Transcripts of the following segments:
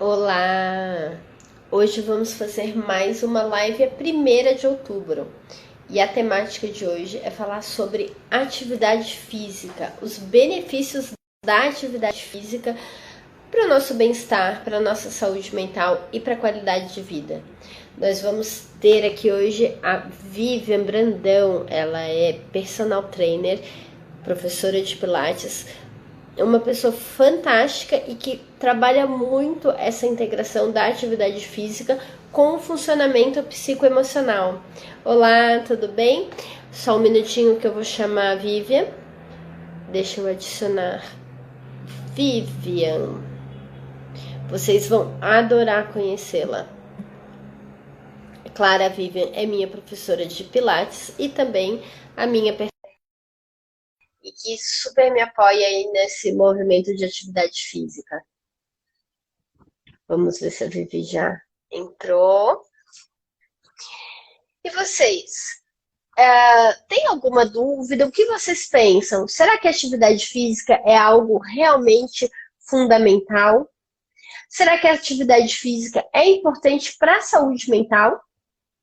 Olá! Hoje vamos fazer mais uma live, a 1ª de outubro. E a temática de hoje é falar sobre atividade física, os benefícios da atividade física para o nosso bem-estar, para a nossa saúde mental e para a qualidade de vida. Nós vamos ter aqui hoje a Vivian Brandão, ela é personal trainer, professora de Pilates, uma pessoa fantástica e que trabalha muito essa integração da atividade física com o funcionamento psicoemocional. Olá, tudo bem? Só um minutinho que eu vou chamar a Vivian. Deixa eu adicionar Vivian. Vocês vão adorar conhecê-la. Claro, a Vivian é minha professora de Pilates e também a minha e que super me apoia aí nesse movimento de atividade física. Vamos ver se a Vivi já entrou. E vocês? Tem alguma dúvida? O que vocês pensam? Será que a atividade física é algo realmente fundamental? Será que a atividade física é importante para a saúde mental?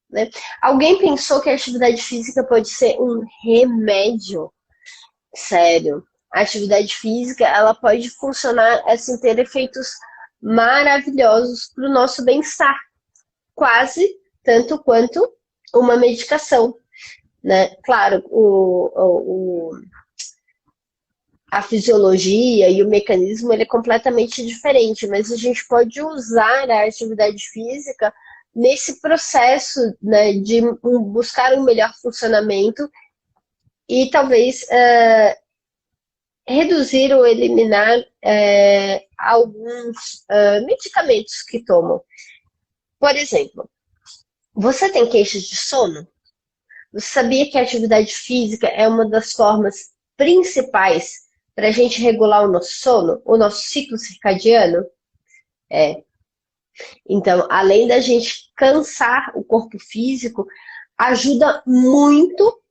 Né? Alguém pensou que a atividade física pode ser um remédio? Sério, a atividade física ela pode funcionar assim, ter efeitos maravilhosos para o nosso bem-estar, quase tanto quanto uma medicação, né? Claro, a fisiologia e o mecanismo ele é completamente diferente, mas a gente pode usar a atividade física nesse processo, né, de buscar um melhor funcionamento e talvez reduzir ou eliminar alguns medicamentos que tomam. Por exemplo, você tem queixas de sono? Você sabia que a atividade física é uma das formas principais para a gente regular o nosso sono, o nosso ciclo circadiano? É. Então, além da gente cansar o corpo físico, ajuda muito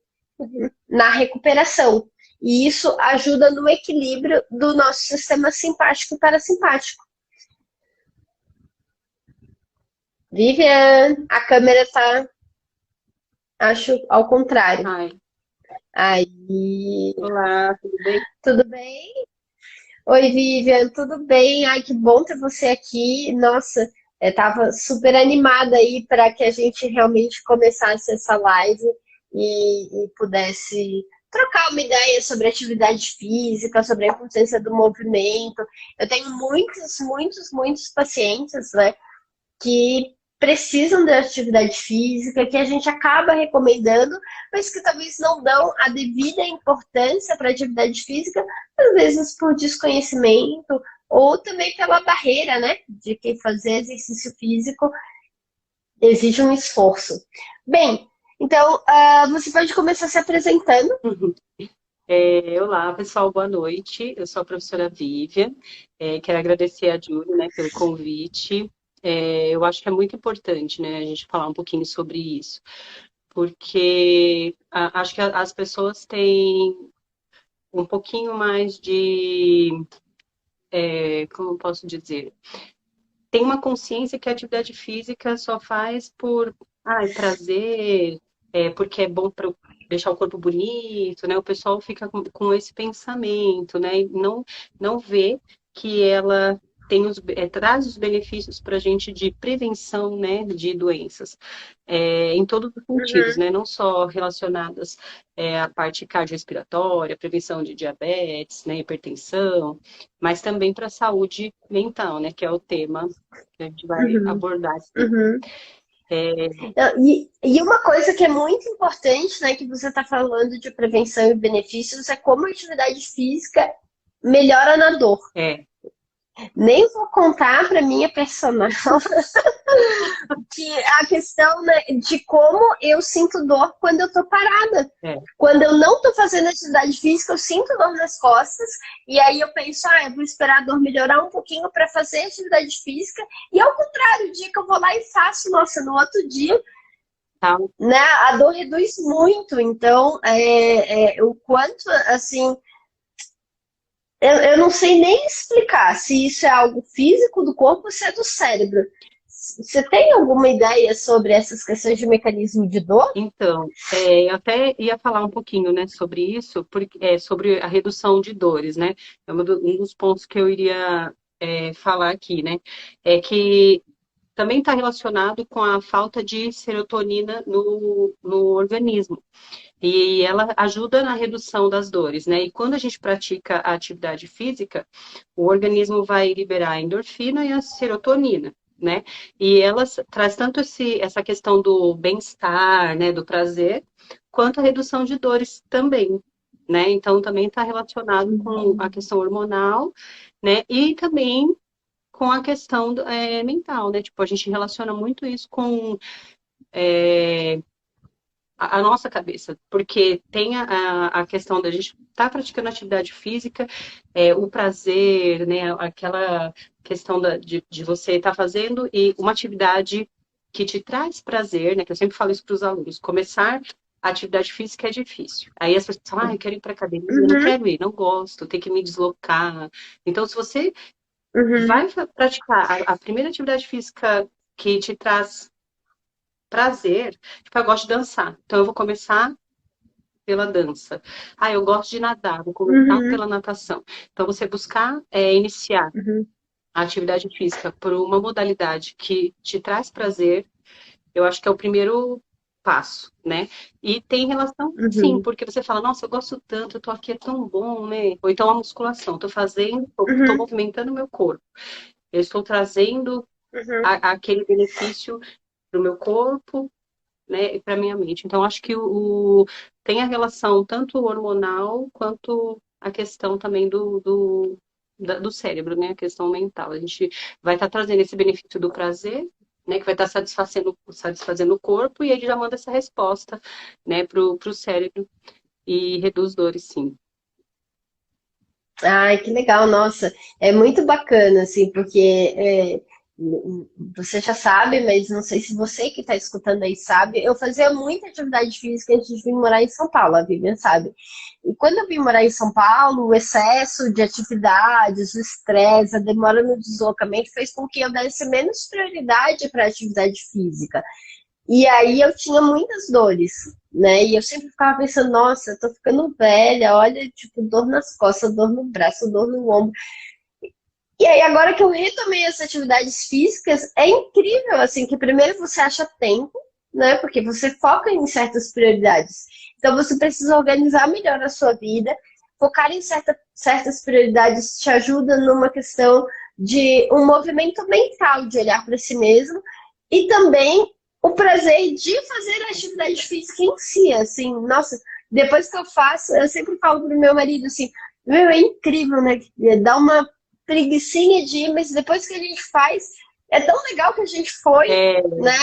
na recuperação. E isso ajuda no equilíbrio do nosso sistema simpático e parasimpático. Vivian, a câmera tá, acho, ao contrário. Ai, Aí, olá, tudo bem? tudo bem? Oi, Vivian, tudo bem? Ai, que bom ter você aqui. Nossa, eu tava super animada aí para que a gente realmente começasse essa live e pudesse trocar uma ideia sobre atividade física, sobre a importância do movimento. Eu tenho muitos pacientes, né, que precisam da atividade física, que a gente acaba recomendando, mas que talvez não dão a devida importância para a atividade física, às vezes por desconhecimento, ou também pela barreira, né, de que fazer exercício físico exige um esforço. Bem, então, você pode começar se apresentando. Uhum. Olá, pessoal, boa noite. Eu sou a professora Vivian. Quero agradecer a Júlia, né, pelo convite. Eu acho que é muito importante, né, a gente falar um pouquinho sobre isso, porque acho que as pessoas têm um pouquinho mais de, como eu posso dizer, tem uma consciência que a atividade física só faz por prazer, porque é bom para deixar o corpo bonito, né? O pessoal fica com esse pensamento, né? E não vê que ela tem traz os benefícios para a gente de prevenção, né, de doenças, em todos os sentidos, Uhum. né? Não só relacionadas à parte cardiorrespiratória, prevenção de diabetes, né, hipertensão, mas também para a saúde mental, né, que é o tema que a gente vai Uhum. abordar aqui. Uhum. É, E uma coisa que é muito importante, né, que você está falando de prevenção e benefícios, é como a atividade física melhora na dor. é, Nem vou contar para minha personal que a questão, né, de como eu sinto dor quando eu estou parada. é. Quando eu não estou fazendo atividade física, eu sinto dor nas costas, e aí eu penso, eu vou esperar a dor melhorar um pouquinho para fazer atividade física, e ao contrário, o dia que eu vou lá e faço, nossa, no outro dia, Tá, né, a dor reduz muito. Então, o quanto, assim, eu não sei nem explicar se isso é algo físico do corpo ou se é do cérebro. Você tem alguma ideia sobre essas questões de mecanismo de dor? Então, eu até ia falar um pouquinho, né, sobre isso, porque, sobre a redução de dores, né? É um dos pontos que eu iria falar aqui, né? É que também está relacionado com a falta de serotonina no organismo. E ela ajuda na redução das dores, né? E quando a gente pratica a atividade física, o organismo vai liberar a endorfina e a serotonina, né? E elas traz tanto essa questão do bem-estar, né, do prazer, quanto a redução de dores também, né? Então também está relacionado com a questão hormonal, né? E também com a questão mental, né? Tipo, a gente relaciona muito isso com a nossa cabeça, porque tem a questão da gente estar tá praticando atividade física, o prazer, né, aquela questão de você estar tá fazendo e uma atividade que te traz prazer, né, que eu sempre falo isso para os alunos, começar a atividade física é difícil. Aí as pessoas falam, ah, eu quero ir para academia, eu não Uhum, quero ir, não gosto, tenho que me deslocar. Então, se você uhum, vai praticar a primeira atividade física que te traz prazer, tipo, eu gosto de dançar, então eu vou começar pela dança. Ah, eu gosto de nadar, vou começar uhum, pela natação. Então, você buscar iniciar uhum, a atividade física por uma modalidade que te traz prazer, eu acho que é o primeiro passo, né? E tem relação, sim, uhum, porque você fala, nossa, eu gosto tanto, eu tô aqui, é tão bom, né? Ou então a musculação, tô fazendo, tô uhum, movimentando o meu corpo, eu estou trazendo uhum. aquele benefício para o meu corpo, né, e para minha mente. Então, acho que tem a relação tanto hormonal quanto a questão também do cérebro, né, a questão mental. A gente vai estar trazendo esse benefício do prazer, né, que vai estar satisfazendo o corpo, e ele já manda essa resposta, né, pro cérebro e reduz dores, sim. Ai, que legal, nossa, é muito bacana, assim, porque você já sabe, mas não sei se você que está escutando aí sabe, eu fazia muita atividade física antes de vir morar em São Paulo, a Vivian sabe. E quando eu vim morar em São Paulo, o excesso de atividades, o estresse, a demora no deslocamento fez com que eu desse menos prioridade para a atividade física. E aí eu tinha muitas dores, né? E eu sempre ficava pensando, nossa, eu tô ficando velha, olha, tipo, dor nas costas, dor no braço, dor no ombro. E aí, agora que eu retomei essas atividades físicas, é incrível, assim, que primeiro você acha tempo, né? Porque você foca em certas prioridades. Então, você precisa organizar melhor a sua vida, focar em certas prioridades te ajuda numa questão de um movimento mental, de olhar para si mesmo, e também o prazer de fazer a atividade física em si, assim, nossa, depois que eu faço, eu sempre falo pro meu marido assim, meu, é incrível, né? Dá uma preguicinha de ir, mas depois que a gente faz, é tão legal que a gente foi, É, né?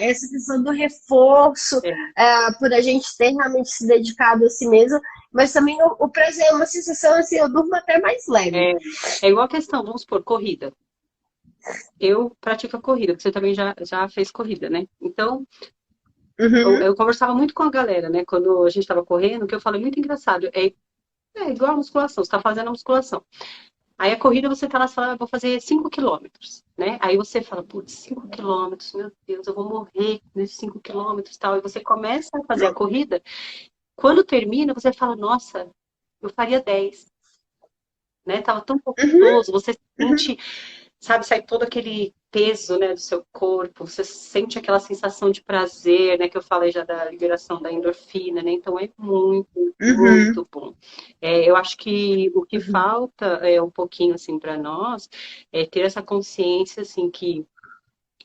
Essa questão do reforço, é, por a gente ter realmente se dedicado a si mesmo, mas também o prazer é uma sensação assim, eu durmo até mais leve. é, é igual a questão, vamos supor, corrida. Eu pratico a corrida, porque você também já fez corrida, né? Então, Uhum, eu conversava muito com a galera, né? Quando a gente estava correndo, que eu falei muito engraçado. É igual a musculação, você está fazendo a musculação. Aí a corrida você tá lá, você fala, "Ah, vou fazer 5 quilômetros, né? Aí você fala, putz, 5 quilômetros, meu Deus, eu vou morrer nesses 5 quilômetros e tal. E você começa a fazer a corrida, quando termina, você fala, nossa, eu faria 10, né? Tava tão uhum, gostoso, você uhum, sente, sabe, sai todo aquele peso, né, do seu corpo, você sente aquela sensação de prazer, né, que eu falei já da liberação da endorfina, né, então é muito, uhum, muito bom. Eu acho que o que uhum, falta é um pouquinho, assim, para nós, é ter essa consciência, assim, que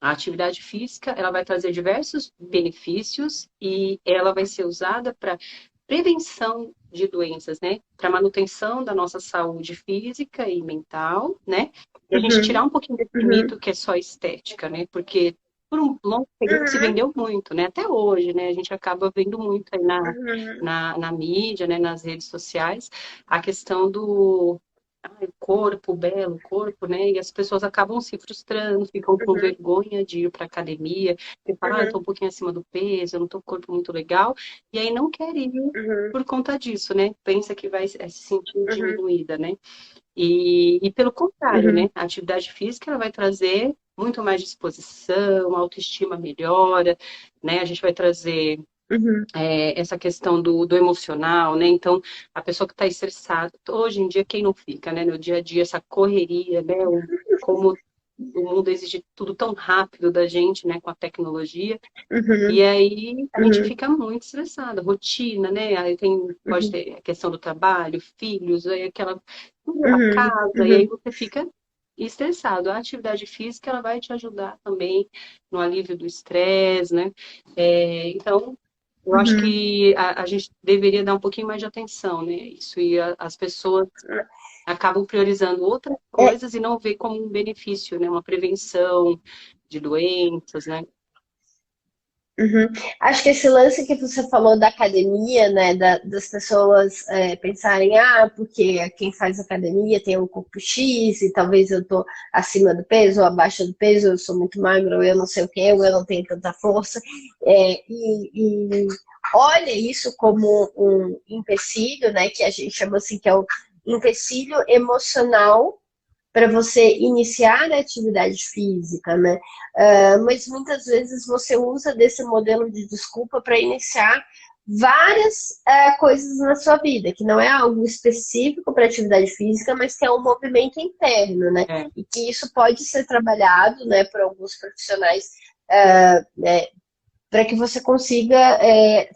a atividade física, ela vai trazer diversos benefícios e ela vai ser usada para prevenção de doenças, né? Para manutenção da nossa saúde física e mental, né? E a gente uhum, tirar um pouquinho desse uhum, mito que é só estética, né? Porque por um longo período se uhum, vendeu muito, né? Até hoje, né? A gente acaba vendo muito aí uhum, na mídia, né? Nas redes sociais, a questão do ai, o corpo, belo corpo, né? E as pessoas acabam se frustrando, ficam com Uhum, vergonha de ir para academia, porque falam, ah, eu tô uhum, um pouquinho acima do peso, eu não tô com o corpo muito legal, e aí não quer ir uhum, por conta disso, né? Pensa que vai se sentir uhum, diminuída, né? E pelo contrário, né? uhum, A atividade física ela vai trazer muito mais disposição, a autoestima melhora, né? A gente vai trazer uhum, essa questão do emocional, né? Então, a pessoa que está estressada, hoje em dia, quem não fica, né? No dia a dia, essa correria, né? Como o mundo exige tudo tão rápido da gente, né? Com a tecnologia. E uhum, aí a gente uhum, fica muito estressada, rotina, né? Aí pode uhum, ter a questão do trabalho, filhos, aí aquela a uhum, casa, e aí uhum, você fica estressado. A atividade física ela vai te ajudar também no alívio do estresse, né? Então, eu acho uhum. que a gente deveria dar um pouquinho mais de atenção, né? Isso e as pessoas acabam priorizando outras É, coisas e não vê como um benefício, né? Uma prevenção de doenças, né? uhum. Acho que esse lance que você falou da academia, né, das pessoas pensarem, ah, porque quem faz academia tem um corpo X e talvez eu tô acima do peso ou abaixo do peso, eu sou muito magro, ou eu não sei o que, ou eu não tenho tanta força, e olha isso como um empecilho, né, que a gente chama assim que é o empecilho emocional para você iniciar a atividade física, né? Mas muitas vezes você usa desse modelo de desculpa para iniciar várias coisas na sua vida, que não é algo específico para atividade física, mas que é um movimento interno, né? É. E que isso pode ser trabalhado, né, por alguns profissionais né, para que você consiga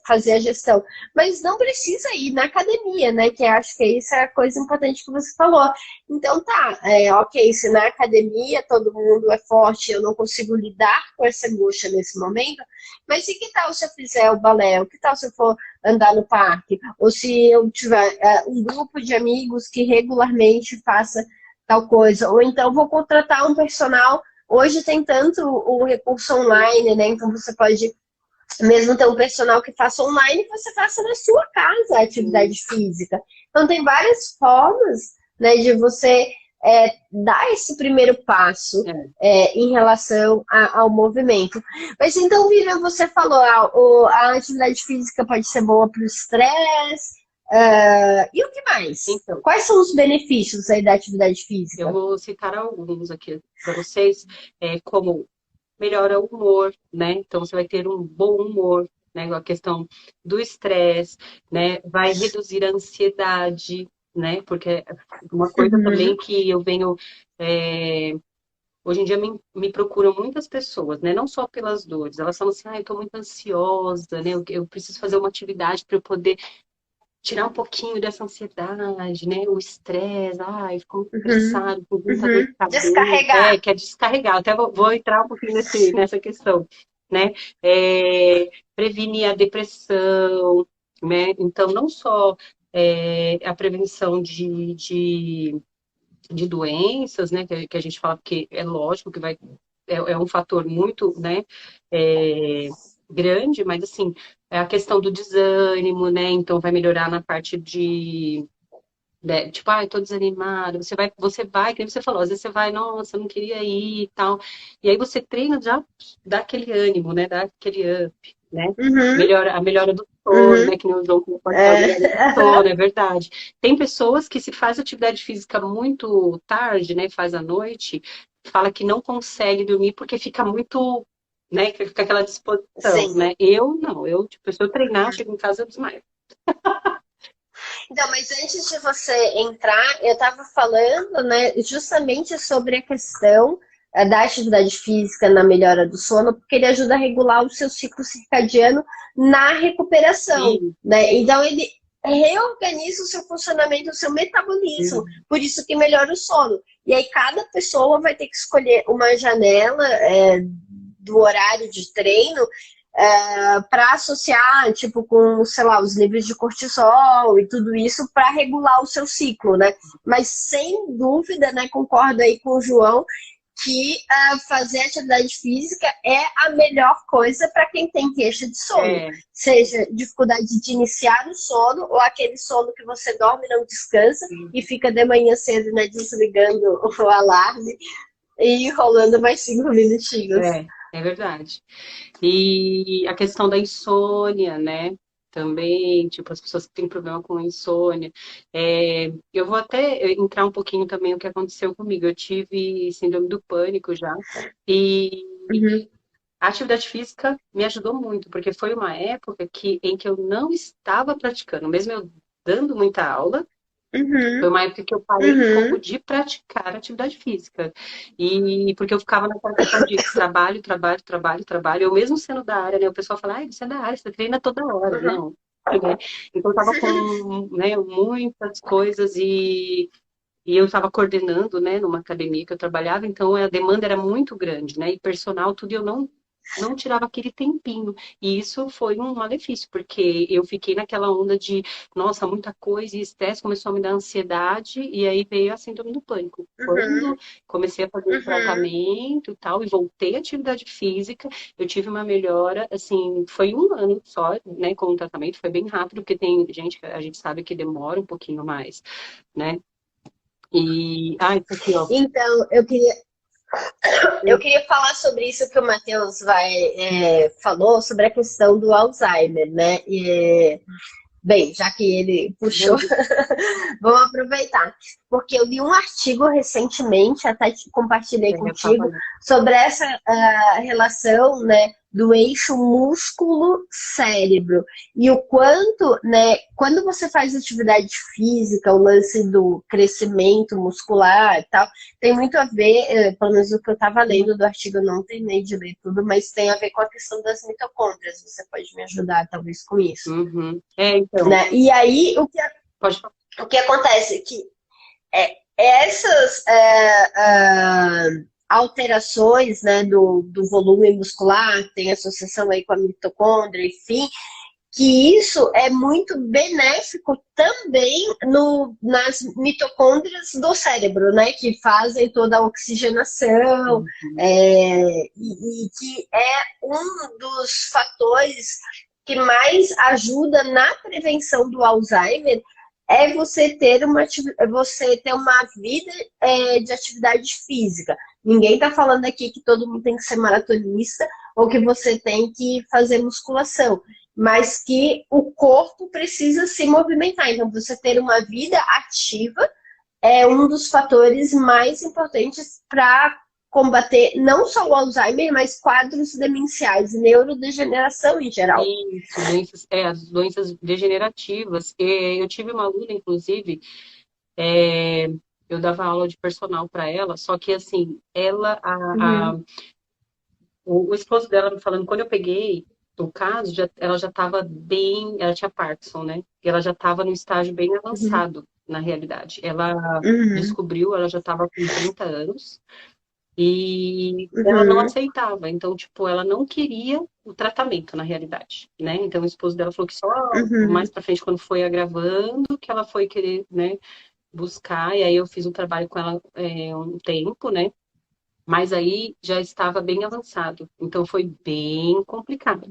fazer a gestão. Mas não precisa ir na academia, né? Que acho que isso é a coisa importante que você falou. Então tá, ok, se na academia todo mundo é forte, eu não consigo lidar com essa angústia nesse momento, mas e que tal se eu fizer o balé? O que tal se eu for andar no parque? Ou se eu tiver um grupo de amigos que regularmente faça tal coisa? Ou então vou contratar um personal. Hoje tem tanto o recurso online, né? Então você pode mesmo ter um personal que faça online, você faça na sua casa a atividade Sim. física. Então, tem várias formas, né, de você dar esse primeiro passo É. em relação ao movimento. Mas então, Vivian, você falou, a atividade física pode ser boa para o estresse. E o que mais? Então, Quais são os benefícios aí da atividade eu física? vou citar alguns aqui para vocês, como melhora o humor, né? Então você vai ter um bom humor, né? A questão do estresse, né? Vai reduzir a ansiedade, né? Porque uma coisa também Uhum, que eu venho hoje em dia me procuram muitas pessoas, né? Não só pelas dores, elas falam assim, ah, eu estou muito ansiosa, né? Eu preciso fazer uma atividade para eu poder tirar um pouquinho dessa ansiedade, né? O estresse, ai, ficou muito uhum, estressado, com muita dor de uhum. cabeça, Descarregar. quer descarregar. Até vou entrar um pouquinho nessa questão, né? Prevenir a depressão, né? Então, não só a prevenção de doenças, né? Que a gente fala que é lógico que é um fator muito, né? é, grande, mas assim, é a questão do desânimo, né? Então vai melhorar na parte tipo, ai, tô desanimado. Você vai, que nem você falou, às vezes você vai, nossa, eu não queria ir e tal. E aí você treina, já dá aquele ânimo, né? Dá aquele up, né? Uhum, A melhora do sono, né? uhum. Que nem o João pode falar, a É, melhora do sono, é verdade. Tem pessoas que se faz atividade física muito tarde, né? Faz à noite, fala que não consegue dormir porque fica muito, né? Que fica aquela disposição, sim. né? Eu não, tipo, se eu treinar, eu chego em casa, eu desmaio. Então, mas antes de você entrar, eu estava falando, né, justamente sobre a questão da atividade física na melhora do sono, porque ele ajuda a regular o seu ciclo circadiano na recuperação, Sim, né? Então, ele reorganiza o seu funcionamento, o seu metabolismo, sim, por isso que melhora o sono. E aí, cada pessoa vai ter que escolher uma janela do horário de treino para associar, tipo, com, sei lá, os níveis de cortisol e tudo isso para regular o seu ciclo, né? Mas sem dúvida, né, concordo aí com o João, que fazer atividade física é a melhor coisa para quem tem queixa de sono. É, Seja dificuldade de iniciar o sono ou aquele sono que você dorme e não descansa e fica de manhã cedo, né, desligando o alarme e enrolando mais 5 minutinhos. é verdade. E a questão da insônia, né? Também, tipo, as pessoas que têm problema com insônia. Eu vou até entrar um pouquinho também no que aconteceu comigo. Eu tive síndrome do pânico já. E Uhum, a atividade física me ajudou muito, porque foi uma época em que eu não estava praticando, mesmo eu dando muita aula. Foi uhum, uma época que eu parei um pouco uhum, de praticar atividade física. E porque eu ficava naquela questão de trabalho, trabalho, trabalho, trabalho. Eu mesmo sendo da área, né? O pessoal fala, ai, você é da área, você treina toda hora. uhum. Não. Né? Então eu tava com, né, muitas coisas e eu estava coordenando, né, numa academia que eu trabalhava, então a demanda era muito grande, né? E personal, tudo, e eu não tirava aquele tempinho. E isso foi um malefício, porque eu fiquei naquela onda de, nossa, muita coisa, e estresse começou a me dar ansiedade, e aí veio a síndrome do pânico. Uhum, Quando comecei a fazer o uhum, tratamento e tal, e voltei à atividade física, eu tive uma melhora, assim, foi um ano só, né, com o tratamento, foi bem rápido, porque tem gente que a gente sabe que demora um pouquinho mais, né? Isso aqui, ó. Então, eu queria falar sobre isso que o Matheus falou, sobre a questão do Alzheimer, né? Bem, já que ele puxou, vamos aproveitar. Porque eu li um artigo recentemente, até compartilhei contigo, Fala. sobre essa relação, né, do eixo músculo-cérebro. E o quanto, né, quando você faz atividade física, o lance do crescimento muscular e tal, tem muito a ver, pelo menos o que eu estava lendo do artigo, eu não terminei de ler tudo, mas tem a ver com a questão das mitocôndrias. Você pode me ajudar, talvez, com isso. Uhum. Então, Né? E aí, pode falar. o que acontece é que essas alterações, né, do volume muscular, tem associação aí com a mitocôndria, enfim, que isso é muito benéfico também nas mitocôndrias do cérebro, né, que fazem toda a oxigenação, Uhum. e que é um dos fatores que mais ajuda na prevenção do Alzheimer é você ter uma vida de atividade física. Ninguém está falando aqui que todo mundo tem que ser maratonista ou que você tem que fazer musculação, mas que o corpo precisa se movimentar. Então, você ter uma vida ativa é um dos fatores mais importantes para combater não só o Alzheimer, mas quadros demenciais, neurodegeneração em geral. Isso, as doenças degenerativas. Eu tive uma aluna, inclusive, é, eu dava aula de personal para ela, só que assim, Uhum, o esposo dela me falando, quando eu peguei o caso, ela já estava bem, ela tinha Parkinson, né? E ela já estava num estágio bem uhum, avançado, na realidade. Ela uhum, descobriu, ela já estava com 30 anos. E ela não uhum, aceitava, então, tipo, ela não queria o tratamento, na realidade, né? Então, o esposo dela falou que só mais uhum, pra frente, quando foi agravando, que ela foi querer, né, buscar, e aí eu fiz um trabalho com ela um tempo, né? Mas aí já estava bem avançado, então foi bem complicado,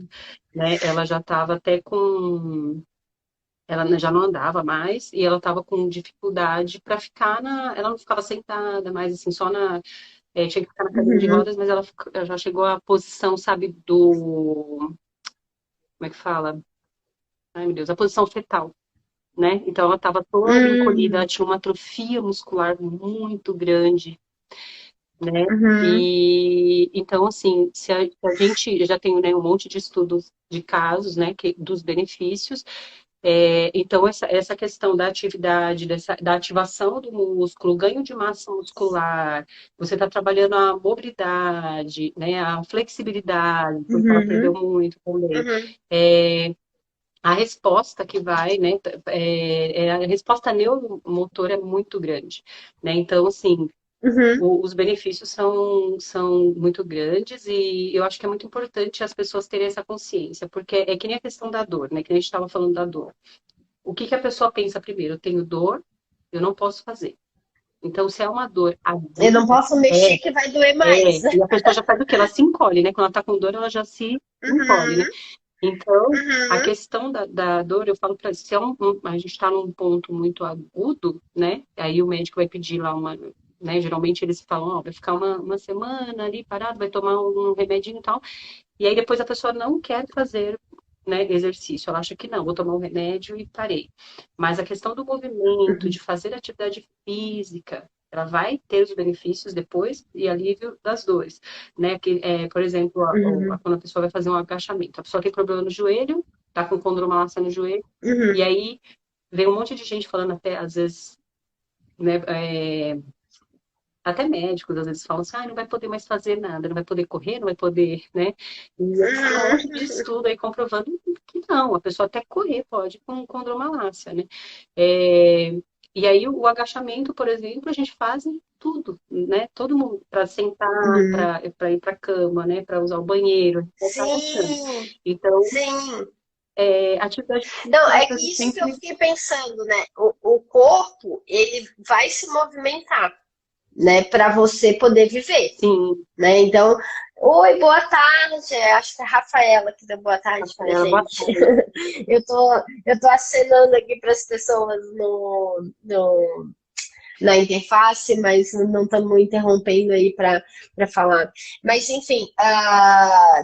né? Ela já estava até com. Ela já não andava mais e ela estava com dificuldade para ficar na. Ela não ficava sentada, mas assim, só na tinha que ficar na cadeira de uhum, rodas, mas ela já chegou à posição, sabe, do. Como é que fala? Ai, meu Deus, a posição fetal, né? Então ela estava toda encolhida, ela uhum, tinha uma atrofia muscular muito grande, né? uhum, E então, assim, se a gente já tem, né, um monte de estudos de casos, né, dos benefícios. Então, essa questão da atividade, da ativação do músculo, ganho de massa muscular, você está trabalhando a mobilidade, né, a flexibilidade, porque ela perdeu uhum, muito também. uhum, É, a resposta que vai, né, a resposta neuromotora é muito grande, né? Então, assim, uhum, os benefícios são muito grandes e eu acho que é muito importante as pessoas terem essa consciência, porque é que nem a questão da dor, né? Que a gente estava falando da dor. O que que a pessoa pensa primeiro? Eu tenho dor, eu não posso fazer. Então, se é uma dor Eu não aguda, posso mexer que vai doer mais. e a pessoa já faz o quê? Ela se encolhe, né? Quando ela tá com dor, ela já se encolhe, né? Uhum, Então, a uhum, questão da dor, eu falo para se é a gente está num ponto muito agudo, né? Aí o médico vai pedir lá uma, né? Geralmente eles falam, ó, vai ficar uma semana ali parado, vai tomar um remedinho e tal. E aí depois a pessoa não quer fazer, né, exercício. Ela acha que não, vou tomar um remédio e parei. Mas a questão do movimento, uhum, de fazer atividade física, ela vai ter os benefícios depois e alívio das dores, né? Que, por exemplo, uhum, quando a pessoa vai fazer um agachamento, a pessoa tem problema no joelho, tá com condromalácia no joelho, e uhum. aí vem um monte de gente falando até, às vezes, né, até médicos às vezes falam assim, ah, não vai poder mais fazer nada, não vai poder correr, não vai poder, né? E aí tem um monte de Uhum. estudo aí comprovando que não, a pessoa até correr pode com condromalácia, né? É, e aí o agachamento, por exemplo, a gente faz em tudo, né? Todo mundo, para sentar, Uhum. para ir para a cama, né? Para usar o banheiro, a gente vai estar agachando. Sim, Então, sim. atividade física, Não, ela é tá que isso que eu sempre, fiquei pensando, né? O corpo, ele vai se movimentar, né? Para você poder viver, sim, né? Então, oi, boa tarde. Acho que é a Rafaela que deu boa tarde pra Rafaela, boa gente. tarde. Eu tô acenando aqui para as pessoas na interface, mas não estamos interrompendo aí para falar. Mas, enfim,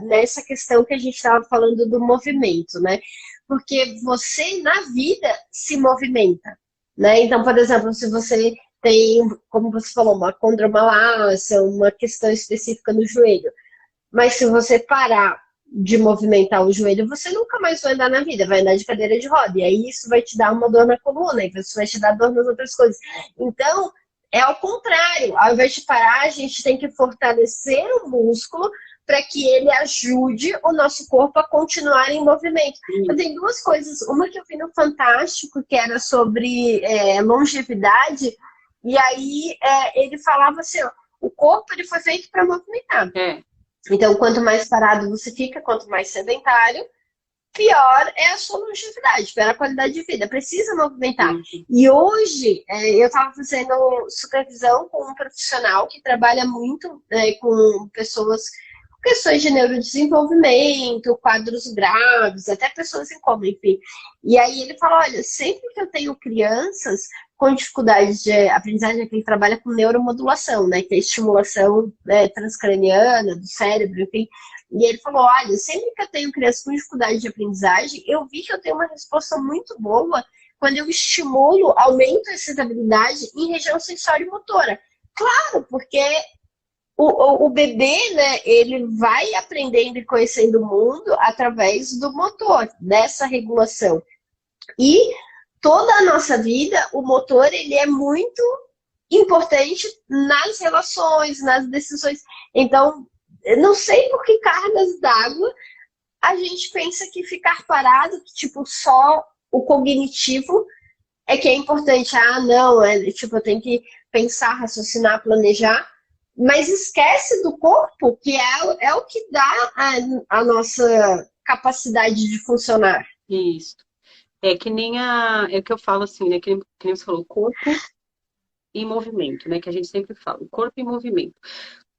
nessa questão que a gente estava falando do movimento, né? Porque você, na vida, se movimenta, né? Então, por exemplo, se você tem, como você falou, uma condromalácia, uma questão específica no joelho, mas se você parar de movimentar o joelho, você nunca mais vai andar na vida, vai andar de cadeira de roda. E aí isso vai te dar uma dor na coluna, e isso vai te dar dor nas outras coisas. Então, é ao contrário. Ao invés de parar, a gente tem que fortalecer o músculo para que ele ajude o nosso corpo a continuar em movimento. Eu tenho duas coisas. Uma que eu vi no Fantástico, que era sobre longevidade, e aí ele falava assim, ó, o corpo ele foi feito para movimentar. É, Então, quanto mais parado você fica, quanto mais sedentário, pior é a sua longevidade, pior a qualidade de vida. Precisa movimentar. sim, E hoje, eu estava fazendo supervisão com um profissional que trabalha muito com pessoas com questões de neurodesenvolvimento, quadros graves, até pessoas em coma, enfim. E aí ele fala, olha, sempre que eu tenho crianças com dificuldades de aprendizagem, que ele trabalha com neuromodulação, né, que é a estimulação transcraniana do cérebro, enfim. E ele falou, olha, sempre que eu tenho crianças com dificuldade de aprendizagem, eu vi que eu tenho uma resposta muito boa quando eu estimulo, aumento essa habilidade em região sensório-motora. Claro, porque o bebê, né, ele vai aprendendo e conhecendo o mundo através do motor, dessa regulação. E toda a nossa vida, o motor, ele é muito importante nas relações, nas decisões. Então, eu não sei por que cargas d'água a gente pensa que ficar parado, que, tipo, só o cognitivo é que é importante. Ah, não, tipo, eu tenho que pensar, raciocinar, planejar, mas esquece do corpo, que é o que dá a nossa capacidade de funcionar. isso. É que eu falo assim, né? Que nem você falou, corpo e movimento, né? Que a gente sempre fala, o corpo e movimento.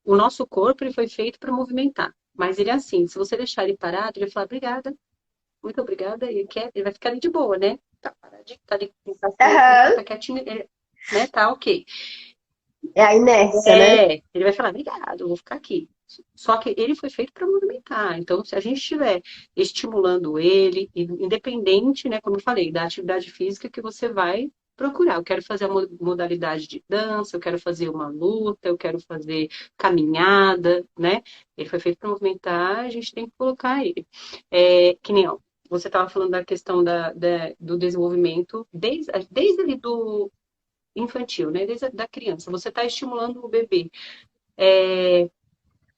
O nosso corpo ele foi feito para movimentar, mas ele é assim, se você deixar ele parado, ele vai falar, obrigada, muito obrigada, ele vai ficar ali de boa, né? Tá paradinho, tá ali, Aham. tá quietinho, né? Tá ok. É a inércia, né? Ele vai falar, obrigado, eu vou ficar aqui. Só que ele foi feito para movimentar. Então, se a gente estiver estimulando ele, independente, né, como eu falei, da atividade física que você vai procurar. Eu quero fazer a modalidade de dança, eu quero fazer uma luta, eu quero fazer caminhada, né? Ele foi feito para movimentar, a gente tem que colocar ele. Que nem ó, você estava falando da questão do desenvolvimento, desde ali do infantil, né? Desde a da criança. Você está estimulando o bebê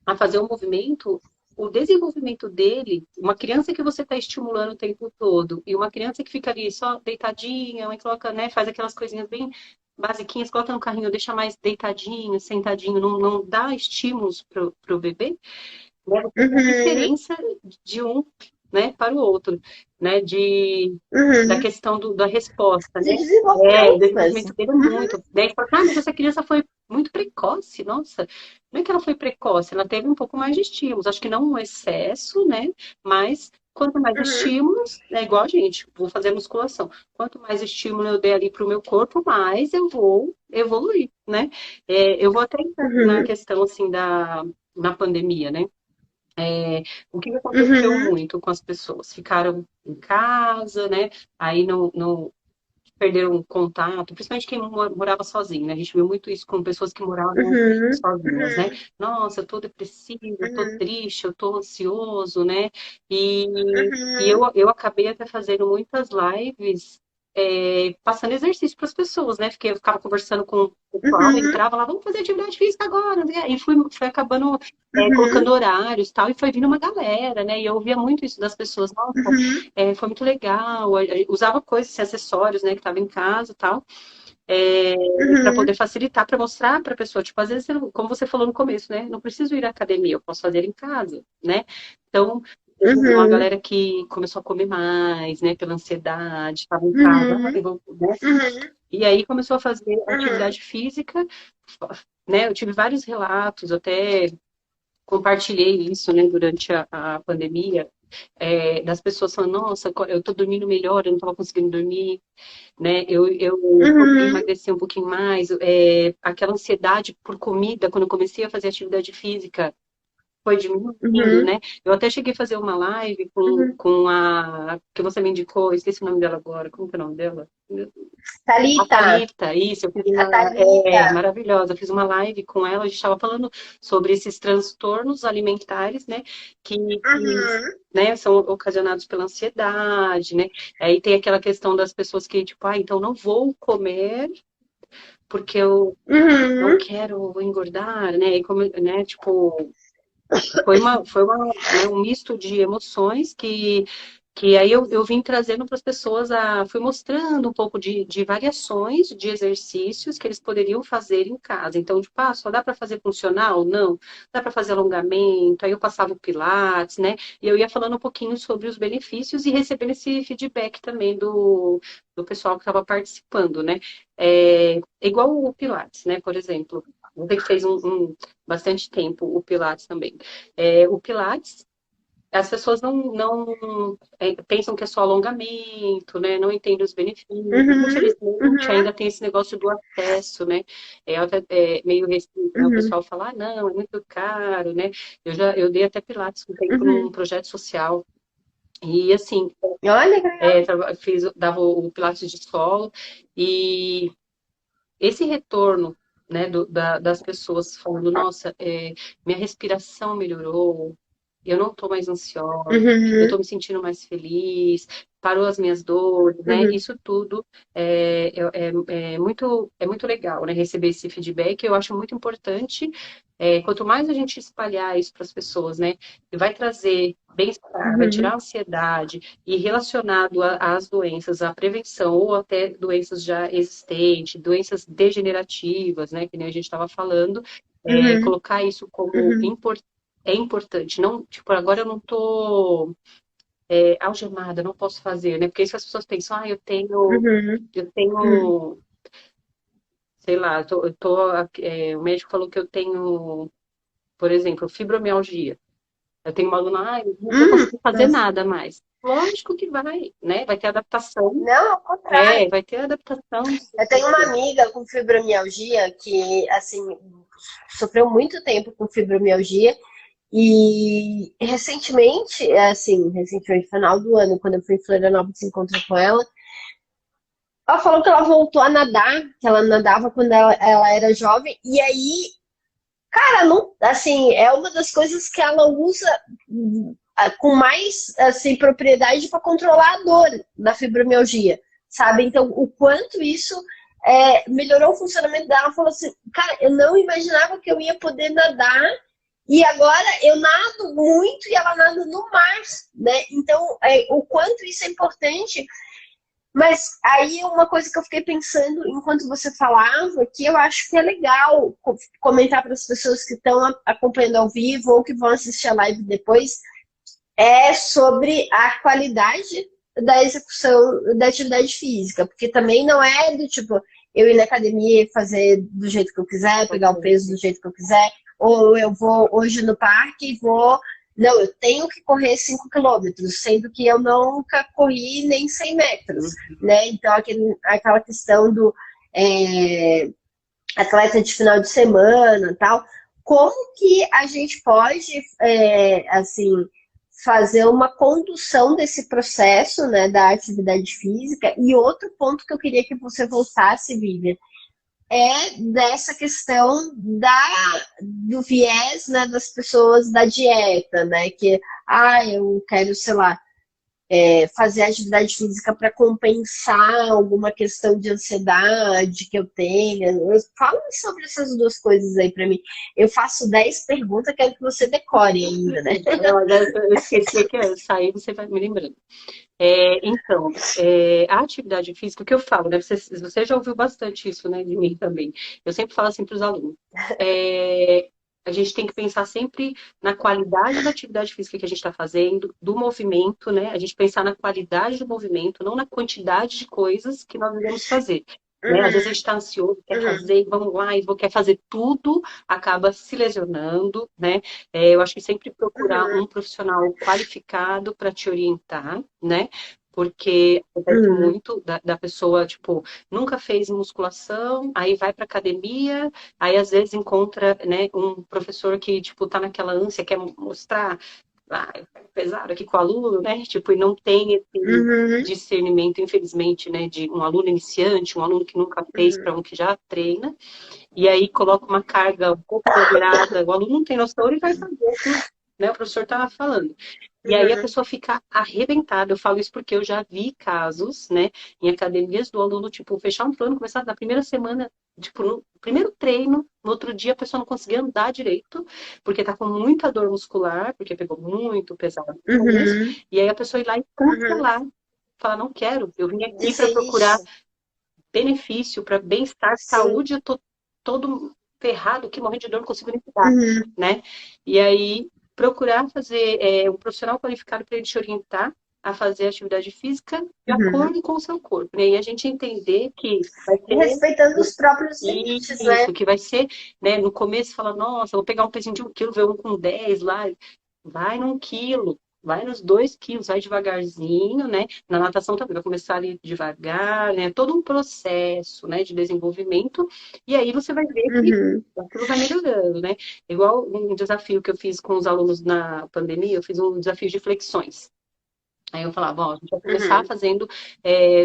a fazer um movimento, o desenvolvimento dele, uma criança que você está estimulando o tempo todo, e uma criança que fica ali só deitadinha, ou coloca, né, faz aquelas coisinhas bem basiquinhas, coloca no carrinho, deixa mais deitadinho, sentadinho, não dá estímulos pro bebê, né? Você vê a Uhum. diferença de um. né, para o outro, né, da Uhum. questão da resposta, De né? O desenvolvimento desenvolvimento mesmo. dele é Uhum, muito. Daí fala, ah, mas essa criança foi muito precoce, nossa. Não é que ela foi precoce, ela teve um pouco mais de estímulos. Acho que não um excesso, né? Mas quanto mais uhum, estímulos, é igual a gente, vou fazer musculação. Quanto mais estímulo eu der ali para o meu corpo, mais eu vou evoluir, né? Eu vou até entrar na uhum, questão, assim, na pandemia, né? O que aconteceu uhum, muito com as pessoas? Ficaram em casa, né? Aí não perderam contato, principalmente quem morava sozinho, né? A gente viu muito isso com pessoas que moravam uhum, sozinhas, né? uhum, Nossa, eu tô depressiva, eu tô uhum, triste, eu tô ansioso, né? E, e uhum, eu acabei até fazendo muitas lives passando exercício para as pessoas, né? Eu ficava conversando com o pessoal, uhum, entrava lá, vamos fazer atividade física agora, né? E fui acabando uhum, colocando horários e tal, e foi vindo uma galera, né? E eu ouvia muito isso das pessoas, nossa, uhum, foi muito legal. Usava coisas, assim, acessórios, né, que estava em casa e tal, para uhum, poder facilitar, para mostrar para a pessoa. Tipo, às vezes, como você falou no começo, né, não preciso ir à academia, eu posso fazer em casa, né? Então, teve uma uhum, galera que começou a comer mais, né, pela ansiedade, estava em casa, uhum, né? uhum, E aí começou a fazer uhum. atividade física, né? Eu tive vários relatos, até compartilhei isso, né, durante a pandemia, das pessoas falando, nossa, eu tô dormindo melhor, eu não tava conseguindo dormir, né, eu consegui Uhum, emagrecer um pouquinho mais, aquela ansiedade por comida, quando eu comecei a fazer atividade física, foi diminuindo, uhum, né? Eu até cheguei a fazer uma live uhum. com a que você me indicou, esqueci o nome dela agora, como que é o nome dela? A Thalita, Thalita, isso, eu fiz a uma, Thalita. maravilhosa, eu fiz uma live com ela, a gente estava falando sobre esses transtornos alimentares, né, Uhum, né, são ocasionados pela ansiedade, né, aí tem aquela questão das pessoas que, tipo, ah, então não vou comer porque eu não uhum, quero engordar, né, e como, né, tipo, né, um misto de emoções que aí eu vim trazendo para as pessoas, fui mostrando um pouco de variações de exercícios que eles poderiam fazer em casa. Então, tipo, só dá para fazer funcional? Não. Dá para fazer alongamento, aí eu passava o Pilates, né? E eu ia falando um pouquinho sobre os benefícios e recebendo esse feedback também do pessoal que estava participando, né? Igual o Pilates, né? Por exemplo, você que fez bastante tempo o Pilates também. O Pilates, as pessoas não pensam que é só alongamento, né? Não entendem os benefícios. uhum, Infelizmente, uhum, ainda tem esse negócio do acesso, né? Meio restrito, né? O uhum, pessoal fala, não, é muito caro, né? Eu dei até Pilates um tempo num uhum. projeto social. E assim, Olha que legal. dava o Pilates de solo e esse retorno, né, das pessoas falando, nossa, minha respiração melhorou, eu não estou mais ansiosa, eu Uhum, estou me sentindo mais feliz, parou as minhas dores, né? uhum, Isso tudo é muito legal, né? Receber esse feedback, eu acho muito importante. Quanto mais a gente espalhar isso para as pessoas, né? Vai trazer bem-estar, vai tirar a uhum, ansiedade e relacionado às doenças, à prevenção ou até doenças já existentes, doenças degenerativas, né? Que nem a gente estava falando, uhum, colocar isso como uhum, é importante. Não, tipo, agora eu não tô algemada, não posso fazer, né? Porque isso as pessoas pensam, uhum, eu uhum. tenho, sei lá, o médico falou que eu tenho, por exemplo, fibromialgia. Eu tenho uma aluna, eu não vou conseguir fazer Nossa. nada mais. Lógico que vai, né? Vai ter adaptação. Não, ao contrário. Vai ter adaptação. Eu tenho uma amiga com fibromialgia que, assim, sofreu muito tempo com fibromialgia e recentemente, final do ano, quando eu fui em Florianópolis se encontrar com ela falou que ela voltou a nadar, que ela nadava quando ela era jovem, e aí, cara, não, assim, é uma das coisas que ela usa com mais, assim, propriedade para controlar a dor da fibromialgia, sabe? Então, o quanto isso melhorou o funcionamento dela, ela falou assim, cara, eu não imaginava que eu ia poder nadar e agora eu nado muito e ela nada no mar, né? Então, o quanto isso é importante, mas aí uma coisa que eu fiquei pensando enquanto você falava, que eu acho que é legal comentar para as pessoas que estão acompanhando ao vivo ou que vão assistir a live depois, é sobre a qualidade da execução da atividade física, porque também não é do tipo eu ir na academia e fazer do jeito que eu quiser, pegar o peso do jeito que eu quiser, ou eu vou hoje no parque e vou. Não, eu tenho que correr 5 quilômetros, sendo que eu nunca corri nem 100 metros, né? Então, aquela questão do atleta de final de semana tal, como que a gente pode, assim, fazer uma condução desse processo, né, da atividade física. E outro ponto que eu queria que você voltasse, Vivian, é dessa questão do viés, né, das pessoas da dieta, né, que, eu quero, sei lá, fazer atividade física para compensar alguma questão de ansiedade que eu tenha. Fala sobre essas duas coisas aí para mim. Eu faço 10 perguntas, quero que você decore ainda, né? Não, eu esqueci que eu saí, você vai me lembrando. Então, a atividade física, o que eu falo, né? Você já ouviu bastante isso, né, de mim também. Eu sempre falo assim para os alunos. A gente tem que pensar sempre na qualidade da atividade física que a gente está fazendo, do movimento, né? A gente pensar na qualidade do movimento, não na quantidade de coisas que nós devemos fazer. Né? Às vezes a gente está ansioso, quer fazer, vamos lá, e quer fazer tudo, acaba se lesionando, né? Eu acho que sempre procurar um profissional qualificado para te orientar, né? Porque acontece muito da pessoa, tipo, nunca fez musculação, aí vai para academia, aí às vezes encontra, né, um professor que, tipo, tá naquela ânsia, quer mostrar, pesado aqui com o aluno, né? Tipo, e não tem esse discernimento, infelizmente, né, de um aluno iniciante, um aluno que nunca fez para um que já treina, e aí coloca uma carga um pouco exagerada, o aluno não tem noção, ele vai fazer o que, né, o professor estava falando. E aí a pessoa fica arrebentada. Eu falo isso porque eu já vi casos, né, em academias do aluno, tipo, fechar um plano, começar na primeira semana, tipo, no primeiro treino, no outro dia a pessoa não conseguia andar direito, porque tá com muita dor muscular, porque pegou muito pesado no começo, e aí a pessoa ir lá e cancelar, falar, não quero, eu vim aqui para procurar Isso. benefício, para bem-estar, Sim. saúde, eu tô todo ferrado aqui, morrendo de dor, não consigo nem cuidar, né? E aí, procurar fazer um profissional qualificado para ele te orientar a fazer atividade física de acordo com o seu corpo, né? E a gente entender que vai E ter respeitando os próprios limites, isso, né? que vai ser, né? No começo fala, nossa, vou pegar um pezinho de 1 quilo, ver um com 10 lá, vai num quilo, vai nos 2 quilos, vai devagarzinho, né? Na natação também vai começar ali devagar, né? Todo um processo, né, de desenvolvimento, e aí você vai ver que aquilo vai melhorando, né? Igual um desafio que eu fiz com os alunos na pandemia, eu fiz um desafio de flexões. Aí eu falava, bom, a gente vai começar fazendo,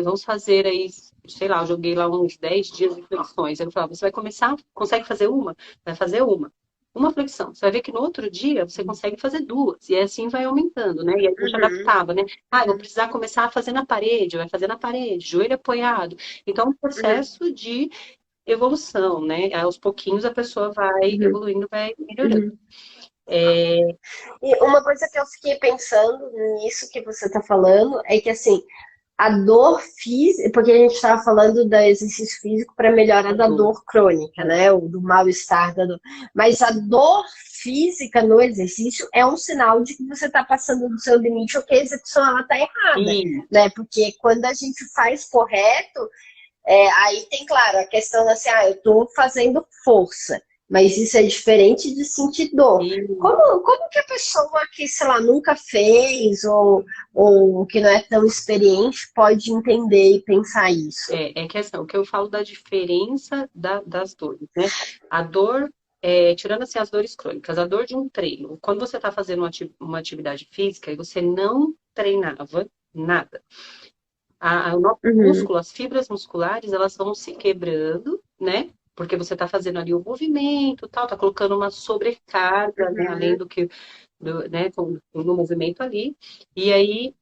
vamos fazer aí, sei lá, eu joguei lá uns 10 dias de flexões. Aí eu falava, você vai começar, consegue fazer uma? Vai fazer uma. Uma flexão. Você vai ver que no outro dia você consegue fazer duas. E assim vai aumentando, né? E aí a gente adaptava, né? Eu vou precisar começar a fazer na parede, vai fazer na parede, joelho apoiado. Então, é um processo de evolução, né? Aos pouquinhos a pessoa vai evoluindo, vai melhorando. E uma coisa que eu fiquei pensando nisso que você está falando é que, assim, a dor física, porque a gente estava falando do exercício físico para melhorar da dor crônica, né? O do mal-estar da dor. Mas a dor física no exercício é um sinal de que você está passando do seu limite ou que a execução ela está errada, E né? Porque quando a gente faz correto, aí tem, claro, a questão assim, eu estou fazendo força, mas isso é diferente de sentir dor. Como que a pessoa que, sei lá, nunca fez ou que não é tão experiente pode entender e pensar isso? que assim, o que eu falo da diferença das dores, né? A dor, tirando assim as dores crônicas, a dor de um treino. Quando você está fazendo uma atividade física e você não treinava nada, o nosso músculo, as fibras musculares, elas vão se quebrando, né? Porque você está fazendo ali o movimento, tal, tá colocando uma sobrecarga, né? Além do que né, no movimento ali, e aí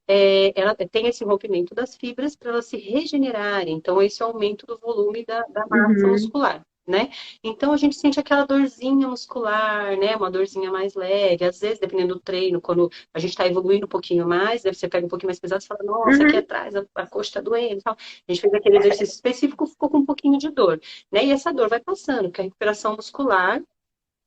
ela tem esse rompimento das fibras para elas se regenerarem, então esse é o aumento do volume da massa muscular. Né? Então a gente sente aquela dorzinha muscular, né? Uma dorzinha mais leve, às vezes, dependendo do treino, quando a gente está evoluindo um pouquinho mais, né? Você pega um pouquinho mais pesado e fala, nossa, aqui atrás a coxa está doendo. Tal. A gente fez aquele exercício específico, ficou com um pouquinho de dor, né? E essa dor vai passando, porque a recuperação muscular